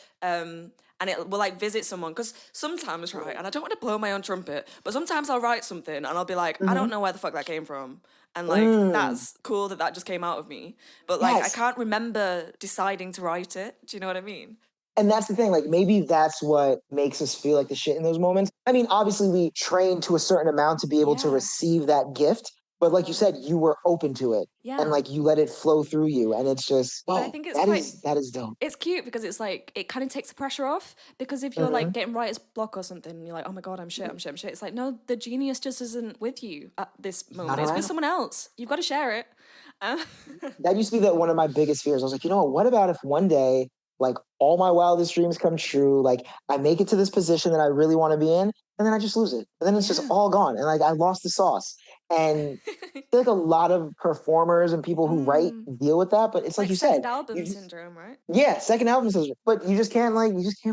And it will like visit someone. Because sometimes, right, and I don't want to blow my own trumpet, but sometimes I'll write something and I'll be like, I don't know where the fuck that came from. And like, that's cool that just came out of me. But like, I can't remember deciding to write it. Do you know what I mean? And that's the thing, like maybe that's what makes us feel like the shit in those moments. I mean, obviously we train to a certain amount to be able to receive that gift. But like you said, you were open to it. Yeah. And like you let it flow through you. And it's just, I think it's that is dope. It's cute because it's like, it kind of takes the pressure off. Because if you're like getting writer's block or something, and you're like, oh my God, I'm shit. It's like, no, the genius just isn't with you at this moment. It's with someone else. You've got to share it. That used to be one of my biggest fears. I was like, you know what about if one day, like all my wildest dreams come true, like I make it to this position that I really want to be in, and then I just lose it. And then it's just all gone. And like I lost the sauce. And I feel like a lot of performers and people who write deal with that. But it's like you said. Second album syndrome, right? Yeah, second album syndrome. But you just can't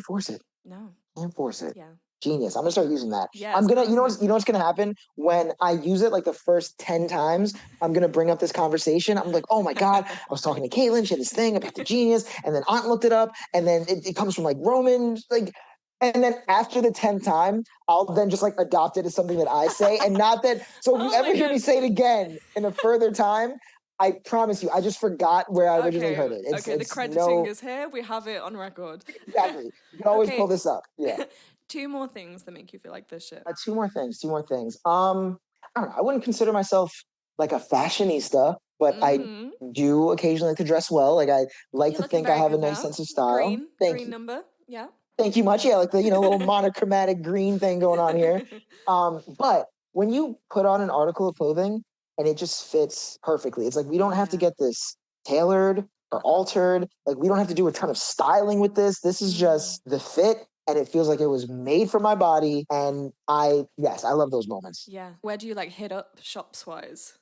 force it. No. Can't force it. Yeah. Genius. I'm gonna start using that. Yeah, I'm gonna, you know what's gonna happen when I use it like the first 10 times, I'm gonna bring up this conversation. I'm like, oh my God, I was talking to Caitlin, she had this thing about the genius, and then Aunt looked it up, and then it comes from like Roman, like, and then after the 10th time, I'll then just like adopt it as something that I say, and not that, so if you ever hear me say it again in a further time, I promise you, I just forgot where I originally heard it. The crediting is here. We have it on record. Exactly. You can always pull this up. Yeah. 2 more things that make you feel like this shit. 2 more things. I don't know. I wouldn't consider myself like a fashionista, but I do occasionally like to dress well. Like I like to think I have a nice sense of style. Green number. Yeah. Thank you much. Yeah, like the little monochromatic green thing going on here. But when you put on an article of clothing and it just fits perfectly, it's like we don't have to get this tailored or altered. Like we don't have to do a ton of styling with this. This is just the fit. And it feels like it was made for my body. And I love those moments. Yeah. Where do you like hit up shops wise?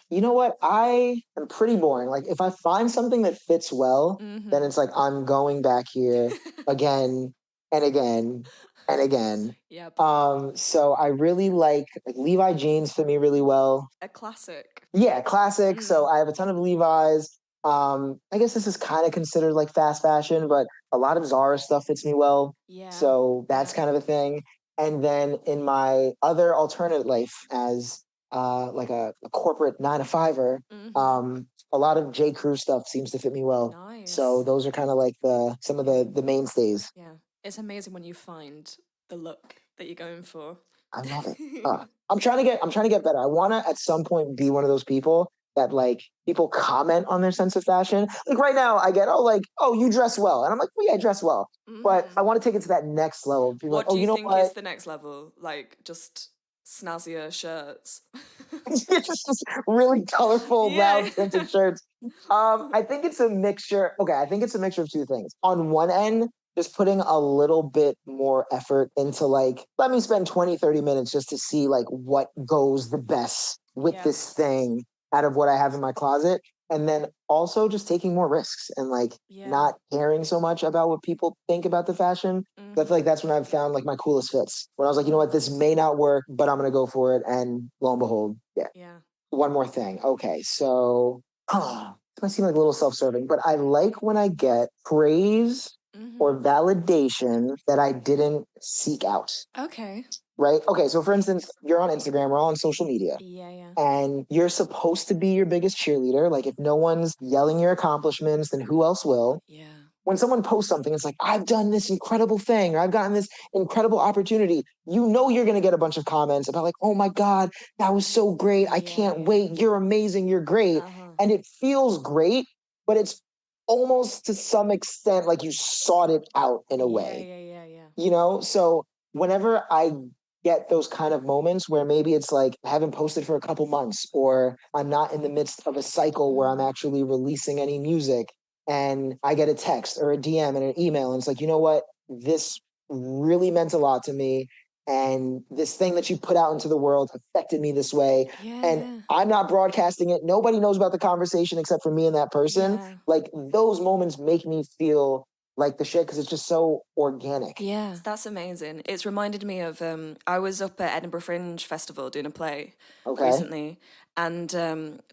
You know what? I am pretty boring. Like if I find something that fits well, then it's like, I'm going back here again and again and again. Yep. So I really like Levi jeans fit me really well. A classic. Yeah, classic. So I have a ton of Levi's. I guess this is kind of considered like fast fashion, but a lot of Zara stuff fits me well. Yeah. So that's kind of a thing. And then in my other alternate life as like a corporate 9 to 5er, a lot of J. Crew stuff seems to fit me well. Nice. So those are kind of like some of the mainstays. Yeah. It's amazing when you find the look that you're going for. I love it. I'm trying to get better. I want to at some point be one of those people that like people comment on their sense of fashion. Like right now I get, oh, you dress well. And I'm like, well, yeah, I dress well. But I want to take it to that next level. People What like, do oh, you you know think what? is the next level? Like just snazzier shirts? It's just really colorful, Yeah. loud printed shirts. I think it's a mixture. Okay, I think it's a mixture of two things. On one end, just putting a little bit more effort into like, let me spend 20, 30 minutes just to see like what goes the best with Yeah. this thing out of what I have in my closet. And then also just taking more risks and like not caring so much about what people think about the fashion. I feel like that's when I've found like my coolest fits. When I was like, you know what, this may not work, but I'm gonna go for it. And lo and behold, yeah. Yeah. One more thing. Okay, so this might seem like a little self-serving, but I like when I get praise or validation that I didn't seek out. Okay. Right? Okay, so for instance, you're on Instagram, we're all on social media. Yeah. And you're supposed to be your biggest cheerleader. Like if no one's yelling your accomplishments, then who else will? Yeah. When someone posts something, it's like, I've done this incredible thing, or I've gotten this incredible opportunity. You know you're going to get a bunch of comments about like, oh my God, that was so great. I can't wait. You're amazing. You're great. And it feels great, but it's almost to some extent like you sought it out in a way. Yeah. You know? So whenever I get those kind of moments where maybe it's like I haven't posted for a couple months, or I'm not in the midst of a cycle where I'm actually releasing any music, and I get a text or a DM and an email, and it's like, you know what? This really meant a lot to me. And this thing that you put out into the world affected me this way. And I'm not broadcasting it. Nobody knows about the conversation except for me and that person. Yeah. Like those moments make me feel like the shit because it's just so organic. Yeah. That's amazing. It's reminded me of I was up at Edinburgh Fringe Festival doing a play recently, and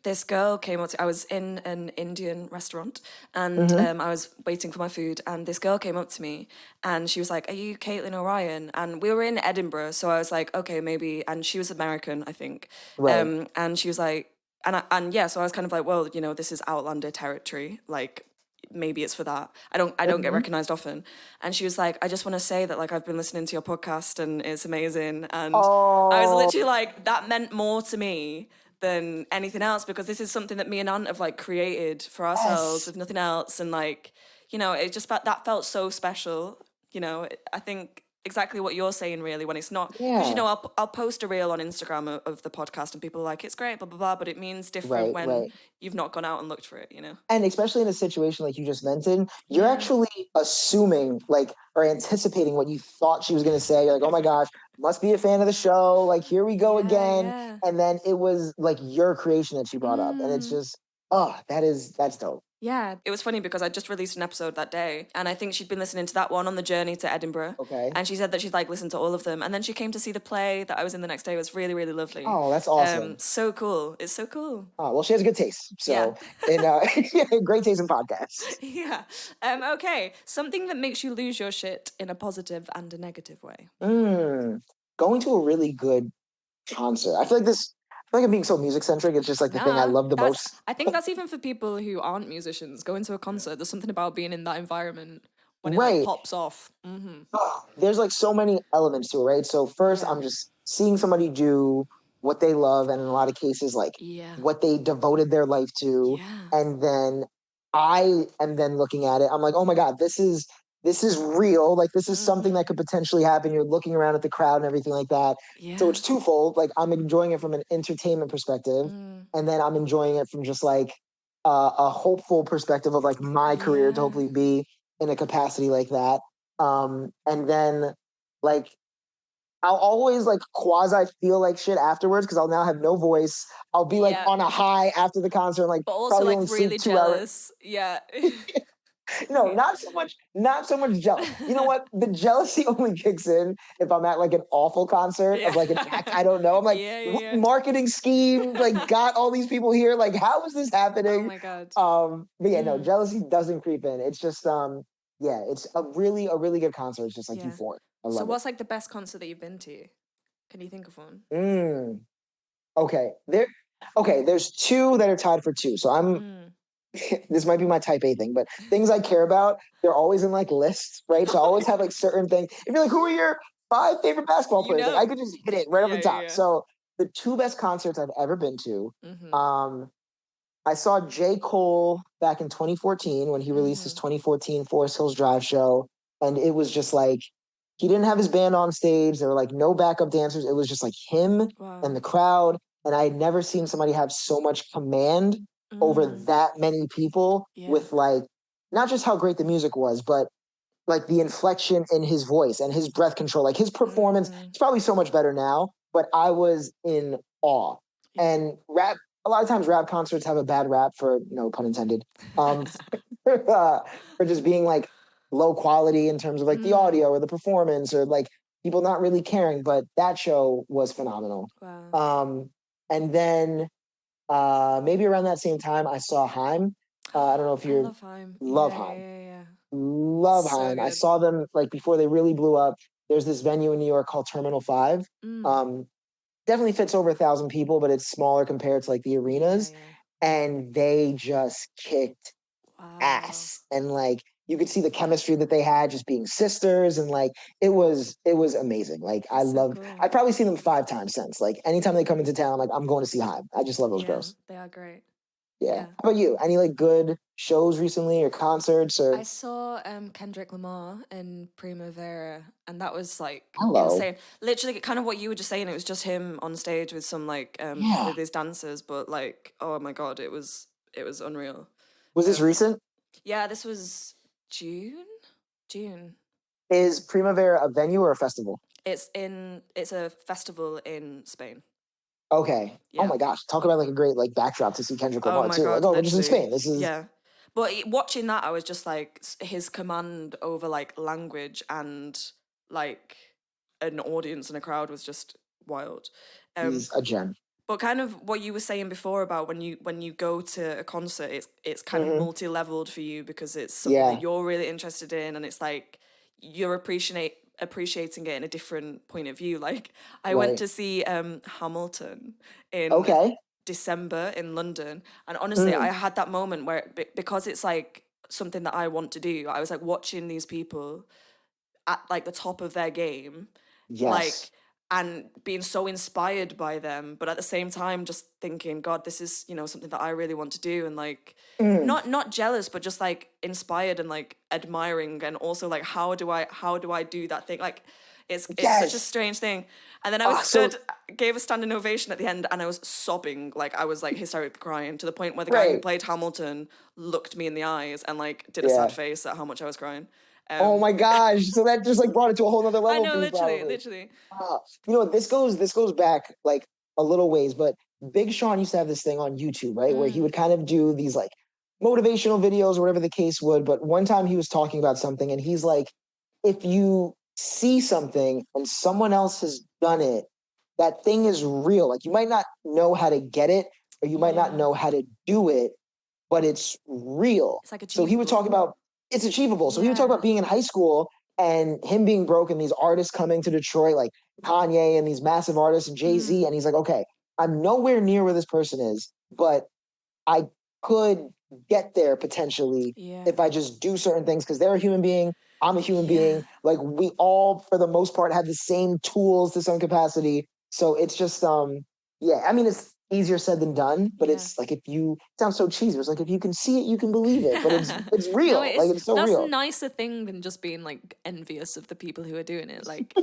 this girl came up to, I was in an Indian restaurant, and I was waiting for my food, and this girl came up to me and she was like, are you Caitlin O'Ryan? And we were in Edinburgh, so I was like, okay, maybe. And she was American, I think. Right. And she was like, and yeah, so I was kind of like, well, you know, this is Outlander territory, like maybe it's for that. I don't get recognized often. And she was like, I just want to say that like I've been listening to your podcast and it's amazing. And I was literally like, that meant more to me than anything else, because this is something that me and Ant have like created for ourselves with nothing else. And like, you know, it just that felt so special. You know, I think exactly what you're saying really, when it's not, because you know, I'll post a reel on Instagram of the podcast and people are like, it's great, blah blah blah, but it means different when you've not gone out and looked for it, you know. And especially in a situation like you just mentioned, you're actually assuming like or anticipating what you thought she was going to say. You're like, oh my gosh, must be a fan of the show, like here we go again. And then it was like your creation that she brought up, and it's just that's dope. Yeah, it was funny because I just released an episode that day, and I think she'd been listening to that one on the journey to Edinburgh. Okay. And she said that she'd like listened to all of them, and then she came to see the play that I was in the next day. It was really, really lovely. Oh, that's awesome. So cool. It's so cool. Oh, well, she has good taste. So, great taste in podcasts. Yeah. Okay. Something that makes you lose your shit in a positive and a negative way. Going to a really good concert. I feel like I'm being so music centric. It's just like the thing I love the most. I think that's even for people who aren't musicians. Going to a concert, there's something about being in that environment when it like pops off. There's like so many elements to it, right? So first, I'm just seeing somebody do what they love, and in a lot of cases, like what they devoted their life to, and then I am then looking at it. I'm like, oh my God, this is real. Like this is something that could potentially happen. You're looking around at the crowd and everything like that. So it's twofold. Like I'm enjoying it from an entertainment perspective, and then I'm enjoying it from just like a hopeful perspective of like my career to hopefully be in a capacity like that. And then like I'll always like quasi feel like shit afterwards because I'll now have no voice. I'll be like on a high after the concert, like but also probably like only really sleep 2 hours. jealous. Yeah. No, not so much jealous. You know what? The jealousy only kicks in if I'm at like an awful concert of like an act I don't know. I'm like, what marketing scheme like got all these people here? Like, how is this happening? Oh my God. But yeah, no, jealousy doesn't creep in. It's just yeah, it's a really good concert. It's just like euphoric. I love So it. what's like the best concert that you've been to? Can you think of one? Okay. There's two that are tied for two. So I'm this might be my type A thing, but things I care about, they're always in like lists, right? So I always have like certain things. If you're like, who are your 5 favorite basketball players? Like I could just hit it right off the top. So the 2 best concerts I've ever been to, I saw J. Cole back in 2014 when he released his 2014 Forest Hills Drive show. And it was just like, he didn't have his band on stage. There were like no backup dancers. It was just like him and the crowd. And I had never seen somebody have so much command over that many people with like, not just how great the music was, but like the inflection in his voice and his breath control, like his performance. It's probably so much better now, but I was in awe. And a lot of times rap concerts have a bad rap for, no pun intended, for just being like low quality in terms of like the audio or the performance or like people not really caring. But that show was phenomenal. Wow. And then maybe around that same time, I saw Haim. I don't know if you're love Haim. Love Haim. Love So Haim. I good. saw them like before they really blew up. There's this venue in New York called Terminal 5. Definitely fits over 1,000 people, but it's smaller compared to like the arenas. And they just kicked ass. And like you could see the chemistry that they had just being sisters. And like it was amazing. Like I've probably seen them 5 times since. Like anytime they come into town, like I'm going to see Haim. I just love those girls. They are great. Yeah. How about you? Any like good shows recently or concerts or? I saw Kendrick Lamar in Primavera, and that was like Hello. insane. Literally, kind of what you were just saying. It was just him on stage with some like with his dancers, but like, oh my God, it was unreal. Was this recent? Yeah, this was June. Is Primavera a venue or a festival? It's a festival in Spain. Okay. Yeah. Oh my gosh. Talk about like a great like backdrop to see Kendrick Lamar too. God, like, we're just in Spain. This is But watching that, I was just like his command over like language and like an audience and a crowd was just wild. He's a gem. But kind of what you were saying before about when you go to a concert, it's kind of multi-leveled for you because it's something that you're really interested in, and it's like you're appreciating it in a different point of view. Like I went to see Hamilton in December in London, and honestly I had that moment where because it's like something that I want to do, I was like watching these people at like the top of their game, like, and being so inspired by them, but at the same time just thinking, God, this is, you know, something that I really want to do, and like not jealous, but just like inspired and like admiring, and also like how do I do that thing? Like it's such a strange thing. And then I was gave a standing ovation at the end, and I was sobbing, like I was like hysterically crying to the point where the guy who played Hamilton looked me in the eyes and like did a sad face at how much I was crying. Oh my gosh! So that just like brought it to a whole nother level. I know, literally. You know, this goes back like a little ways, but Big Sean used to have this thing on YouTube, right, where he would kind of do these like motivational videos or whatever the case would. But one time he was talking about something, and he's like, if you see something and someone else has done it, that thing is real. Like you might not know how to get it, or you might not know how to do it, but it's real. It's like so he would talk about. It's achievable. So he would talk about being in high school and him being broke and these artists coming to Detroit, like Kanye and these massive artists and Jay-Z. And he's like, okay, I'm nowhere near where this person is, but I could get there potentially if I just do certain things because they're a human being. I'm a human being. Like we all, for the most part, have the same tools to some capacity. So it's just, I mean, it's easier said than done, but it's like, if you, it sounds so cheesy. It's like, if you can see it, you can believe it, but it's real. Like it's so real. That's a nicer thing than just being like envious of the people who are doing it. Like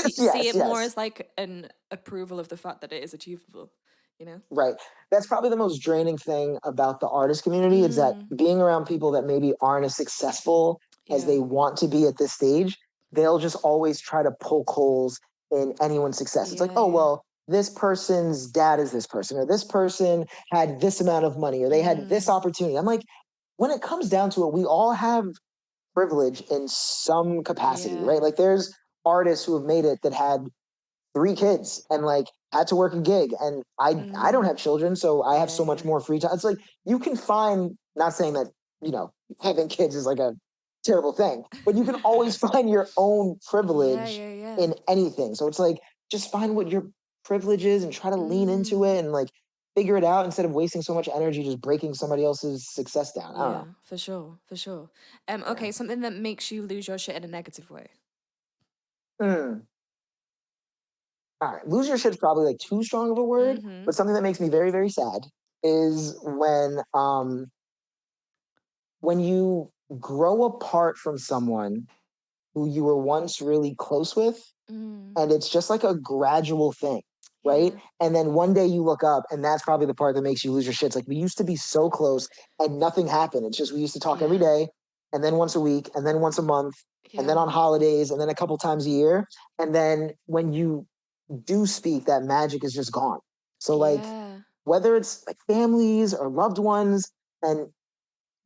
see it more as like an approval of the fact that it is achievable, you know? Right. That's probably the most draining thing about the artist community is that being around people that maybe aren't as successful as they want to be at this stage, they'll just always try to poke holes in anyone's success. It's like, oh, well, this person's dad is this person, or this person had this amount of money, or they had this opportunity. I'm like, when it comes down to it, we all have privilege in some capacity, Yeah. right? Like there's artists who have made it that had 3 kids and like had to work a gig. And I don't have children, so I have so much more free time. It's like you can find, not saying that, you know, having kids is like a terrible thing, but you can always find your own privilege in anything. So it's like just find what your privilege is and try to lean into it and like figure it out instead of wasting so much energy just breaking somebody else's success down. I don't know. For sure. Okay, something that makes you lose your shit in a negative way. All right, lose your shit's probably like too strong of a word, but something that makes me very, very sad is when you grow apart from someone who you were once really close with, and it's just like a gradual thing, right? And then one day you look up, and that's probably the part that makes you lose your shit. It's like we used to be so close, and nothing happened. It's just we used to talk every day, and then once a week, and then once a month, and then on holidays, and then a couple times a year, and then when you do speak, that magic is just gone. So like whether it's like families or loved ones, and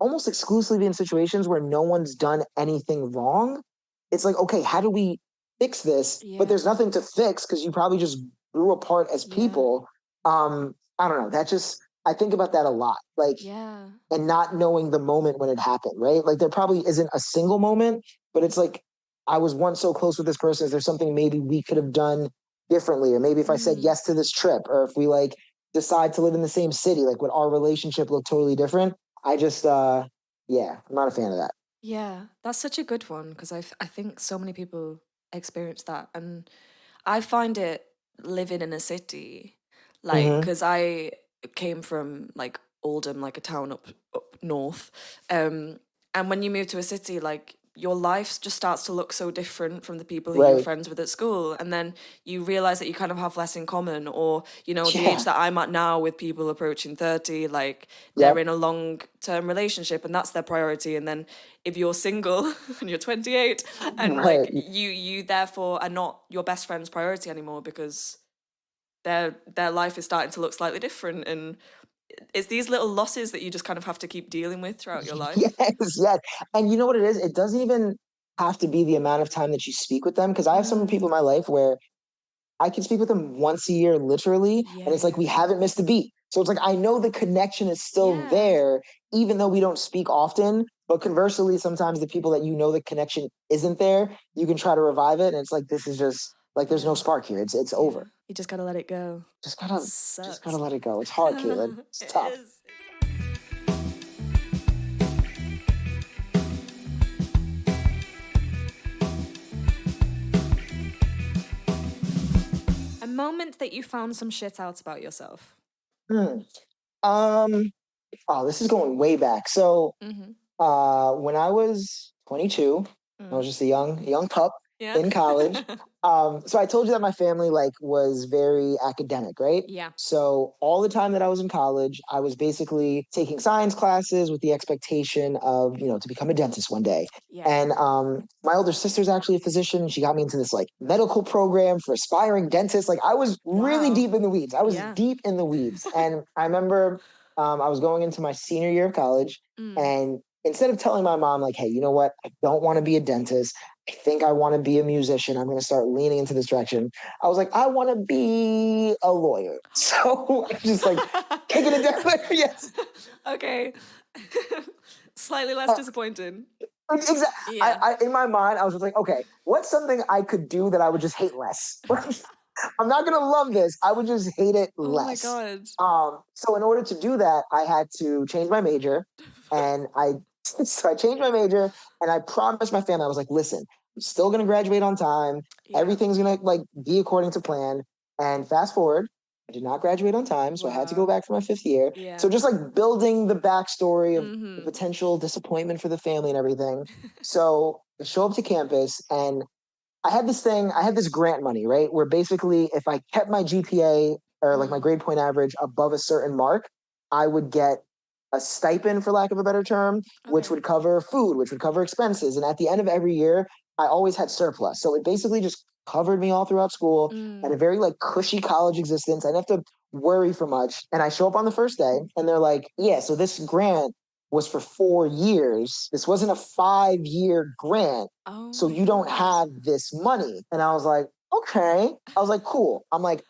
almost exclusively in situations where no one's done anything wrong, it's like, okay, how do we fix this? But there's nothing to fix because you probably just grew apart as people. I don't know. That just, I think about that a lot. Like, and not knowing the moment when it happened, right? Like there probably isn't a single moment, but it's like, I was once so close with this person. Is there something maybe we could have done differently? Or maybe if I said yes to this trip, or if we like decide to live in the same city, like would our relationship look totally different? I just, yeah, I'm not a fan of that. Yeah, that's such a good one because I think so many people experience that. And I find it living in a city, like, because I came from like Oldham, like a town up north. And when you move to a city, like, your life just starts to look so different from the people who you were friends with at school. And then you realize that you kind of have less in common, or, you know, the age that I'm at now with people approaching 30, like they're in a long-term relationship and that's their priority. And then if you're single and you're 28 and like you therefore are not your best friend's priority anymore because their life is starting to look slightly different. And it's these little losses that you just kind of have to keep dealing with throughout your life. Yes. And you know what it is? It doesn't even have to be the amount of time that you speak with them. Because I have some people in my life where I can speak with them once a year, literally. And it's like we haven't missed a beat. So it's like I know the connection is still there, even though we don't speak often. But conversely, sometimes the people that you know the connection isn't there, you can try to revive it. And it's like this is just like there's no spark here. It's over. You just gotta let it go. Just gotta let it go. It's hard, Caitlin. It's tough. A moment that you found some shit out about yourself. Oh, this is going way back. So when I was 22, I was just a young pup in college. So I told you that my family like was very academic, right? Yeah. So all the time that I was in college, I was basically taking science classes with the expectation of, you know, to become a dentist one day. Yeah. And my older sister's actually a physician. She got me into this like medical program for aspiring dentists. Like I was really deep in the weeds. I was deep in the weeds. And I remember I was going into my senior year of college, and instead of telling my mom, like, hey, you know what? I don't want to be a dentist. I think I want to be a musician. I'm going to start leaning into this direction. I was like, I want to be a lawyer. So I just like kicking it down. Yes. Okay. Slightly less disappointing. Exactly. Yeah. I in my mind, I was just like, okay, what's something I could do that I would just hate less? I'm not gonna love this. I would just hate it less. Oh my God. So in order to do that, I had to change my major, and so I changed my major, and I promised my family, I was like, listen, I'm still gonna graduate on time. Yeah. Everything's gonna like be according to plan. And fast forward, I did not graduate on time, so I had to go back for my 5th year. Yeah. So just like building the backstory of the potential disappointment for the family and everything. So I show up to campus, and I had this grant money, right? Where basically if I kept my GPA or like my grade point average above a certain mark, I would get a stipend, for lack of a better term, which would cover food, which would cover expenses. And at the end of every year, I always had surplus. So it basically just covered me all throughout school and a very like cushy college existence. I didn't have to worry for much. And I show up on the first day and they're like, yeah, so this grant was for 4 years. This wasn't a 5-year grant. Oh So my you don't God. have this money. And I was like, okay. I was like, cool. I'm like,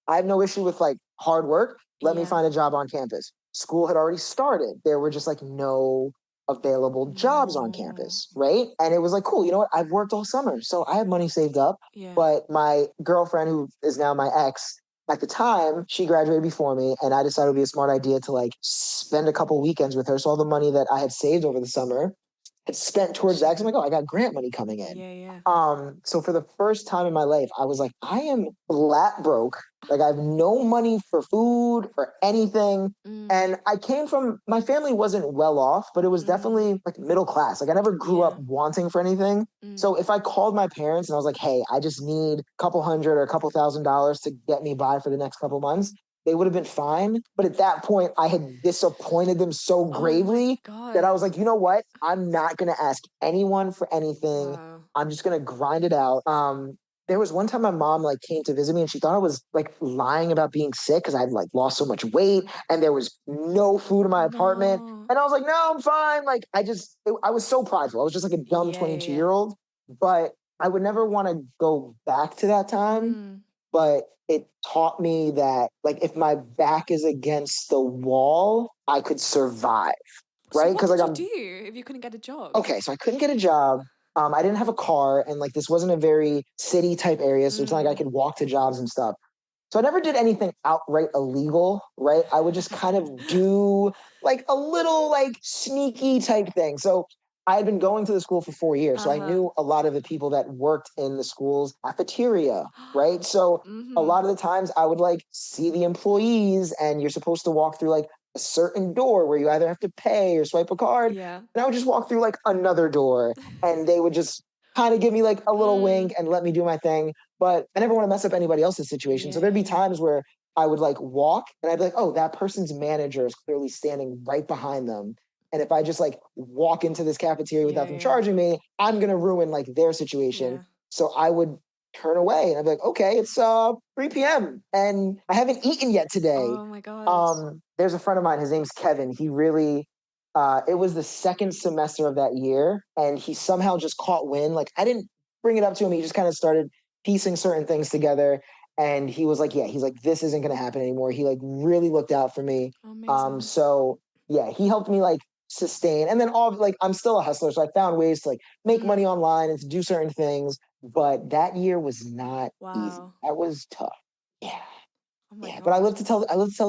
I have no issue with like hard work. Let me Yeah. find a job on campus. School had already started. There were just like no available jobs on campus, right? And it was like, cool, you know what? I've worked all summer. So I have money saved up. Yeah. But my girlfriend, who is now my ex, at the time, she graduated before me, and I decided it would be a smart idea to like spend a couple weekends with her. So all the money that I had saved over the summer had spent towards that. 'Cause I'm like, oh, I got grant money coming in. Yeah. So for the first time in my life, I was like, I am flat broke. Like I have no money for food or anything. And I came from, my family wasn't well off, but it was definitely like middle class. Like I never grew up wanting for anything. So if I called my parents and I was like, hey, I just need a couple hundred or a couple $1,000s to get me by for the next couple months, they would have been fine. But at that point, I had disappointed them so gravely that I was like, you know what? I'm not going to ask anyone for anything. Wow. I'm just going to grind it out. There was one time my mom like came to visit me and she thought I was like lying about being sick because I'd like lost so much weight and there was no food in my apartment. No. And I was like, no, I'm fine. Like I was so prideful. I was just like a dumb 22-year-old, but I would never want to go back to that time. But it taught me that like if my back is against the wall, I could survive. So Right? what Because did like you do if you couldn't get a job? okay, so I couldn't get a job. I didn't have a car, and like this wasn't a very city type area, so it's not like I could walk to jobs and stuff. So I never did anything outright illegal, right? I would just kind of do like a little like sneaky type thing. So I had been going to the school for 4 years, so I knew a lot of the people that worked in the school's cafeteria, right? So a lot of the times I would like see the employees, and you're supposed to walk through like a certain door where you either have to pay or swipe a card. Yeah. And I would just walk through like another door, and they would just kind of give me like a little wink and let me do my thing. But I never want to mess up anybody else's situation. So there'd be times where I would like walk and I'd be like, oh, that person's manager is clearly standing right behind them. And if I just like walk into this cafeteria without them charging me, I'm going to ruin like their situation. Yeah. So I would turn away and I'd be like, okay, it's 3 p.m. and I haven't eaten yet today. Oh my God. There's a friend of mine, his name's Kevin. He really, it was the second semester of that year and he somehow just caught wind. Like I didn't bring it up to him. He just kind of started piecing certain things together. And he was like, yeah, he's like, this isn't going to happen anymore. He like really looked out for me. Amazing. So yeah, he helped me like sustain. And then all like, I'm still a hustler. So I found ways to like make money online and to do certain things. But that year was not easy. Wow. That was tough. Yeah. Oh my God. But I live to tell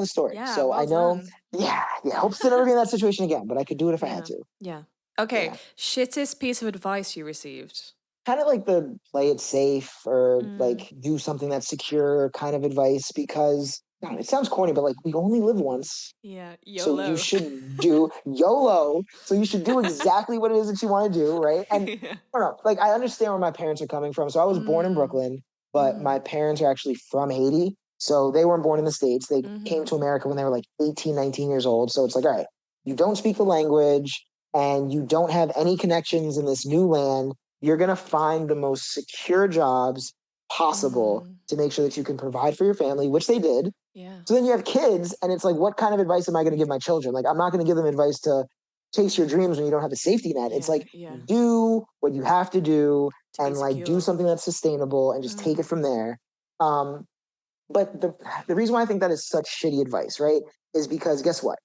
the story. Yeah, So well I know, done. yeah. Hope to never be in that situation again, but I could do it if I had to. Yeah. Okay. Yeah. Shittest piece of advice you received? Kind of like the play it safe or like do something that's secure kind of advice because God, it sounds corny, but like we only live once. Yeah. So YOLO. you should do YOLO. So you should do exactly what it is that you want to do, right? And I don't know, like I understand where my parents are coming from. So I was born in Brooklyn, but my parents are actually from Haiti. So they weren't born in the States. They came to America when they were like 18, 19 years old. So it's like, all right, you don't speak the language and you don't have any connections in this new land. You're going to find the most secure jobs possible to make sure that you can provide for your family, which they did. Yeah. So then you have kids, and it's like, what kind of advice am I going to give my children? Like, I'm not going to give them advice to chase your dreams when you don't have a safety net. It's like, do what you have to do and like do something that's sustainable and just take it from there. But the reason why I think that is such shitty advice, right, is because guess what?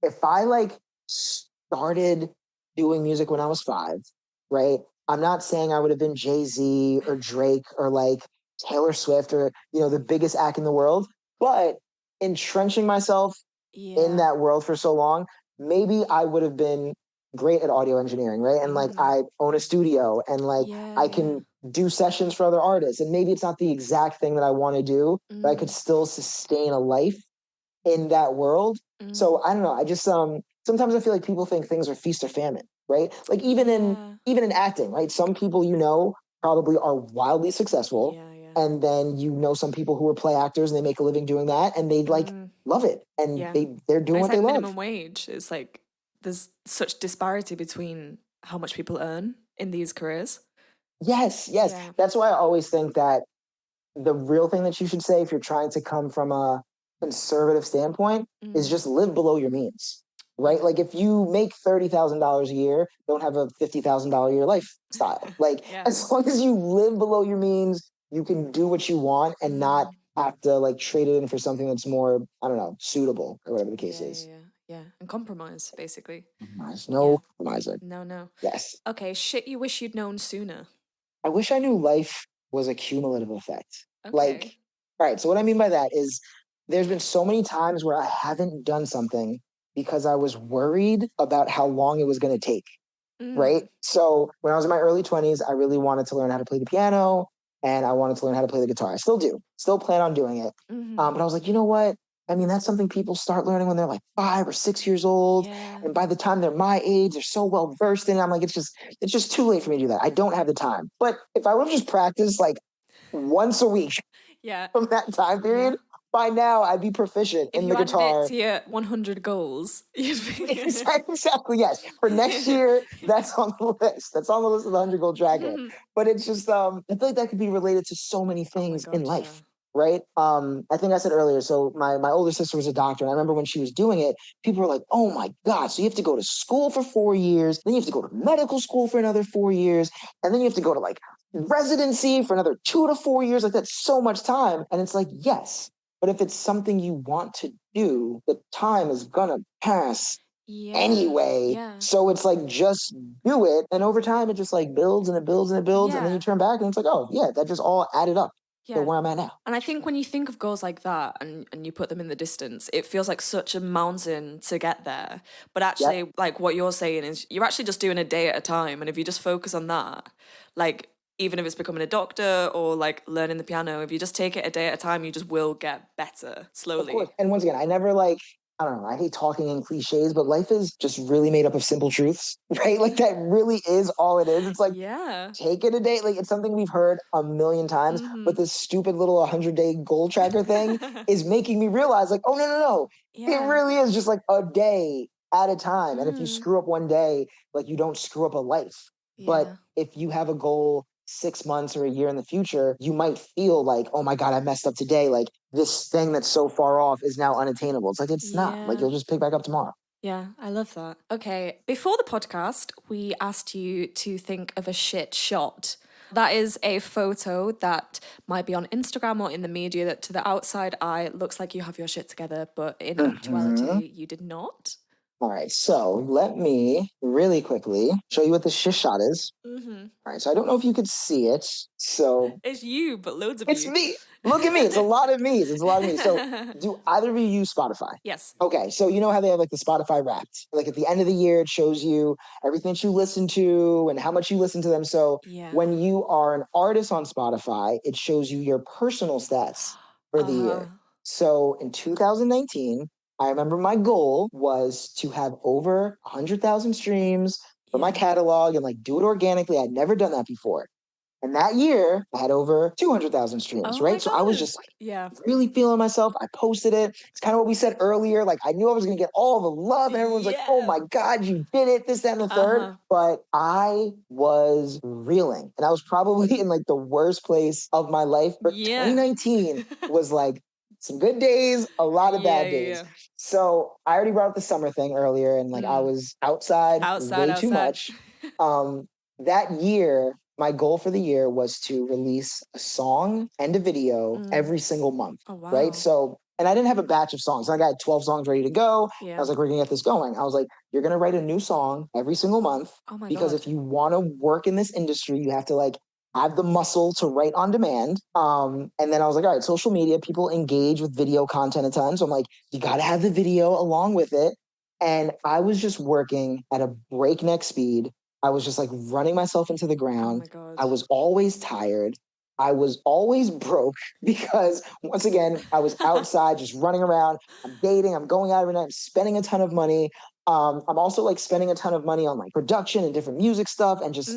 If I like started doing music when I was 5, right? I'm not saying I would have been Jay-Z or Drake or like Taylor Swift or, the biggest act in the world, but entrenching myself in that world for so long, maybe I would have been great at audio engineering, right? And like I own a studio and like I can do sessions for other artists. And maybe it's not the exact thing that I want to do, but I could still sustain a life in that world. So I don't know. I just sometimes I feel like people think things are feast or famine, right? Like even in acting, right? Some people probably are wildly successful. And then some people who are play actors and they make a living doing that and they like love it and they're doing it's what like they love. minimum wage. It's like there's such disparity between how much people earn in these careers. Yes. Yeah. That's why I always think that the real thing that you should say if you're trying to come from a conservative standpoint is just live below your means, right? Yeah. Like if you make $30,000 a year, don't have a $50,000 a year lifestyle. Like Yeah. as long as you live below your means, you can do what you want and not have to like trade it in for something that's more, I don't know, suitable or whatever the case is. Yeah. And compromise, basically. Compromise. No compromiser. No. Yes. Okay, shit you wish you'd known sooner. I wish I knew life was a cumulative effect. Like, Okay. all right, so what I mean by that is there's been so many times where I haven't done something because I was worried about how long it was going to take, right? So when I was in my early 20s, I really wanted to learn how to play the piano and I wanted to learn how to play the guitar. I still do, still plan on doing it. But I was like, you know what? I mean, that's something people start learning when they're like 5 or 6 years old. Yeah. And by the time they're my age, they're so well versed in it. I'm like, it's just too late for me to do that. I don't have the time. But if I would have just practiced like once a week Yeah. from that time period, by now I'd be proficient If in you the added guitar. it to your 100 goals, you'd be... Exactly, yes. For next year, that's on the list. That's on the list of the 100 goal tracker. But it's just, I feel like that could be related to so many things in life. Right. I think I said earlier. So my older sister was a doctor. And I remember when she was doing it, people were like, oh my God. So you have to go to school for 4 years. Then you have to go to medical school for another 4 years. And then you have to go to like residency for another 2 to 4 years. Like that's so much time. And it's like, yes. But if it's something you want to do, the time is going to pass anyway. So it's like, just do it. And over time, it just like builds and it builds and it builds. And then you turn back and it's like, oh yeah, that just all added up. To where I'm at now. And I think when you think of goals like that and you put them in the distance, it feels like such a mountain to get there. But actually, like what you're saying is you're actually just doing a day at a time. And if you just focus on that, like even if it's becoming a doctor or like learning the piano, if you just take it a day at a time, you just will get better slowly. Of course. And once again, I never like, I don't know, I hate talking in cliches, but life is just really made up of simple truths, right? Like that really is all it is. It's like, take it a day. Like it's something we've heard a million times, but this stupid little 100-day goal tracker thing is making me realize like, oh, no. It really is just like a day at a time. And if you screw up one day, like you don't screw up a life. But if you have a goal 6 months or a year in the future, you might feel like, oh my God, I messed up today. Like this thing that's so far off is now unattainable. It's like, it's not. Like you'll just pick back up tomorrow. Yeah, I love that. Okay, before the podcast, we asked you to think of a shit shot. That is a photo that might be on Instagram or in the media that to the outside eye looks like you have your shit together, but in actuality, you did not. All right, so let me really quickly show you what the shish shot is. All right, so I don't know if you could see it. So it's you, but loads of it's me. Look at me. It's a lot of me. So do either of you use Spotify? Yes. Okay, so you know how they have like the Spotify Wrapped? Like at the end of the year, it shows you everything that you listen to and how much you listen to them. So when you are an artist on Spotify, it shows you your personal stats for the year. So in 2019, I remember my goal was to have over 100,000 streams for my catalog and like do it organically. I'd never done that before. And that year, I had over 200,000 streams, right? So I was just like really feeling myself. I posted it. It's kind of what we said earlier. Like I knew I was going to get all the love and everyone's like, oh my God, you did it, this, that, and the third. But I was reeling and I was probably in like the worst place of my life. But 2019 was like some good days, a lot of bad days. So I already brought up the summer thing earlier and like I was outside way too much. That year, my goal for the year was to release a song and a video every single month, right? So, and I didn't have a batch of songs. Like I had 12 songs ready to go. I was like, we're gonna get this going. I was like, you're gonna write a new song every single month because if you want to work in this industry, you have to like have the muscle to write on demand. And then I was like, all right, social media, people engage with video content a ton. So I'm like, you gotta have the video along with it. And I was just working at a breakneck speed. I was just like running myself into the ground. I was always tired. I was always broke because once again, I was outside just running around. I'm dating, I'm going out every night, I'm spending a ton of money. I'm also like spending a ton of money on like production and different music stuff. And just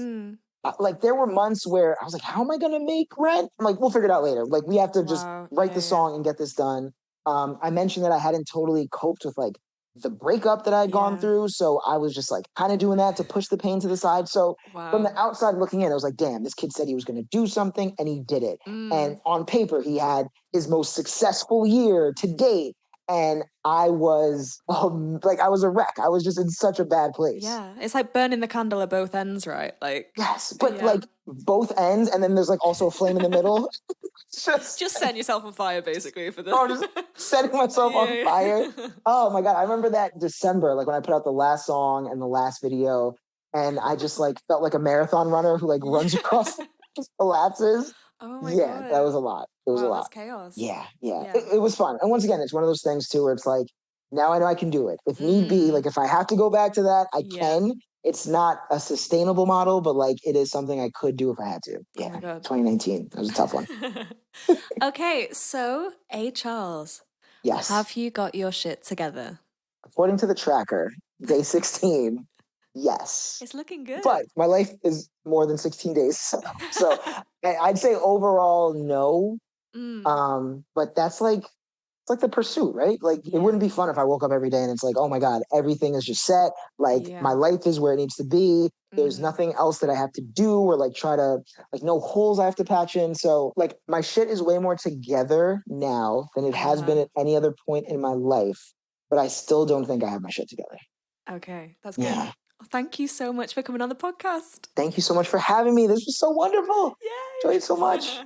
like there were months where I was like, how am I going to make rent? I'm like, we'll figure it out later. Like we have to just write the song and get this done. I mentioned that I hadn't totally coped with like the breakup that I had gone through. So I was just like kind of doing that to push the pain to the side. So from the outside looking in, I was like, damn, this kid said he was going to do something and he did it. And on paper, he had his most successful year to date. and I was like, I was a wreck. I was just in such a bad place. Yeah, it's like burning the candle at both ends, right? Like, Yes, but yeah. like both ends, and then there's like also a flame in the middle. It's just setting yourself on fire, basically, for the. just setting myself on fire. Oh my God, I remember that December, like when I put out the last song and the last video, and I just like felt like a marathon runner who like runs across, just collapses. Oh my Yeah, God. that was a lot. It was a lot. That's chaos. Yeah. It was fun. And once again, it's one of those things too where it's like, now I know I can do it. If need be, like if I have to go back to that, I can. It's not a sustainable model, but like it is something I could do if I had to. Yeah. Oh my God. 2019. That was a tough one. Okay, so Charles. Yes. Have you got your shit together? According to the tracker, day 16, yes. It's looking good. But my life is more than 16 days. So I'd say overall, no. But that's like, it's like the pursuit, right? Like it wouldn't be fun if I woke up every day and it's like, oh my God, everything is just set. Like my life is where it needs to be. There's nothing else that I have to do or like try to, like no holes I have to patch in. So like my shit is way more together now than it has been at any other point in my life. But I still don't think I have my shit together. Okay, that's good. Yeah. Thank you so much for coming on the podcast. Thank you so much for having me. This was so wonderful. Yay. Enjoyed it so much.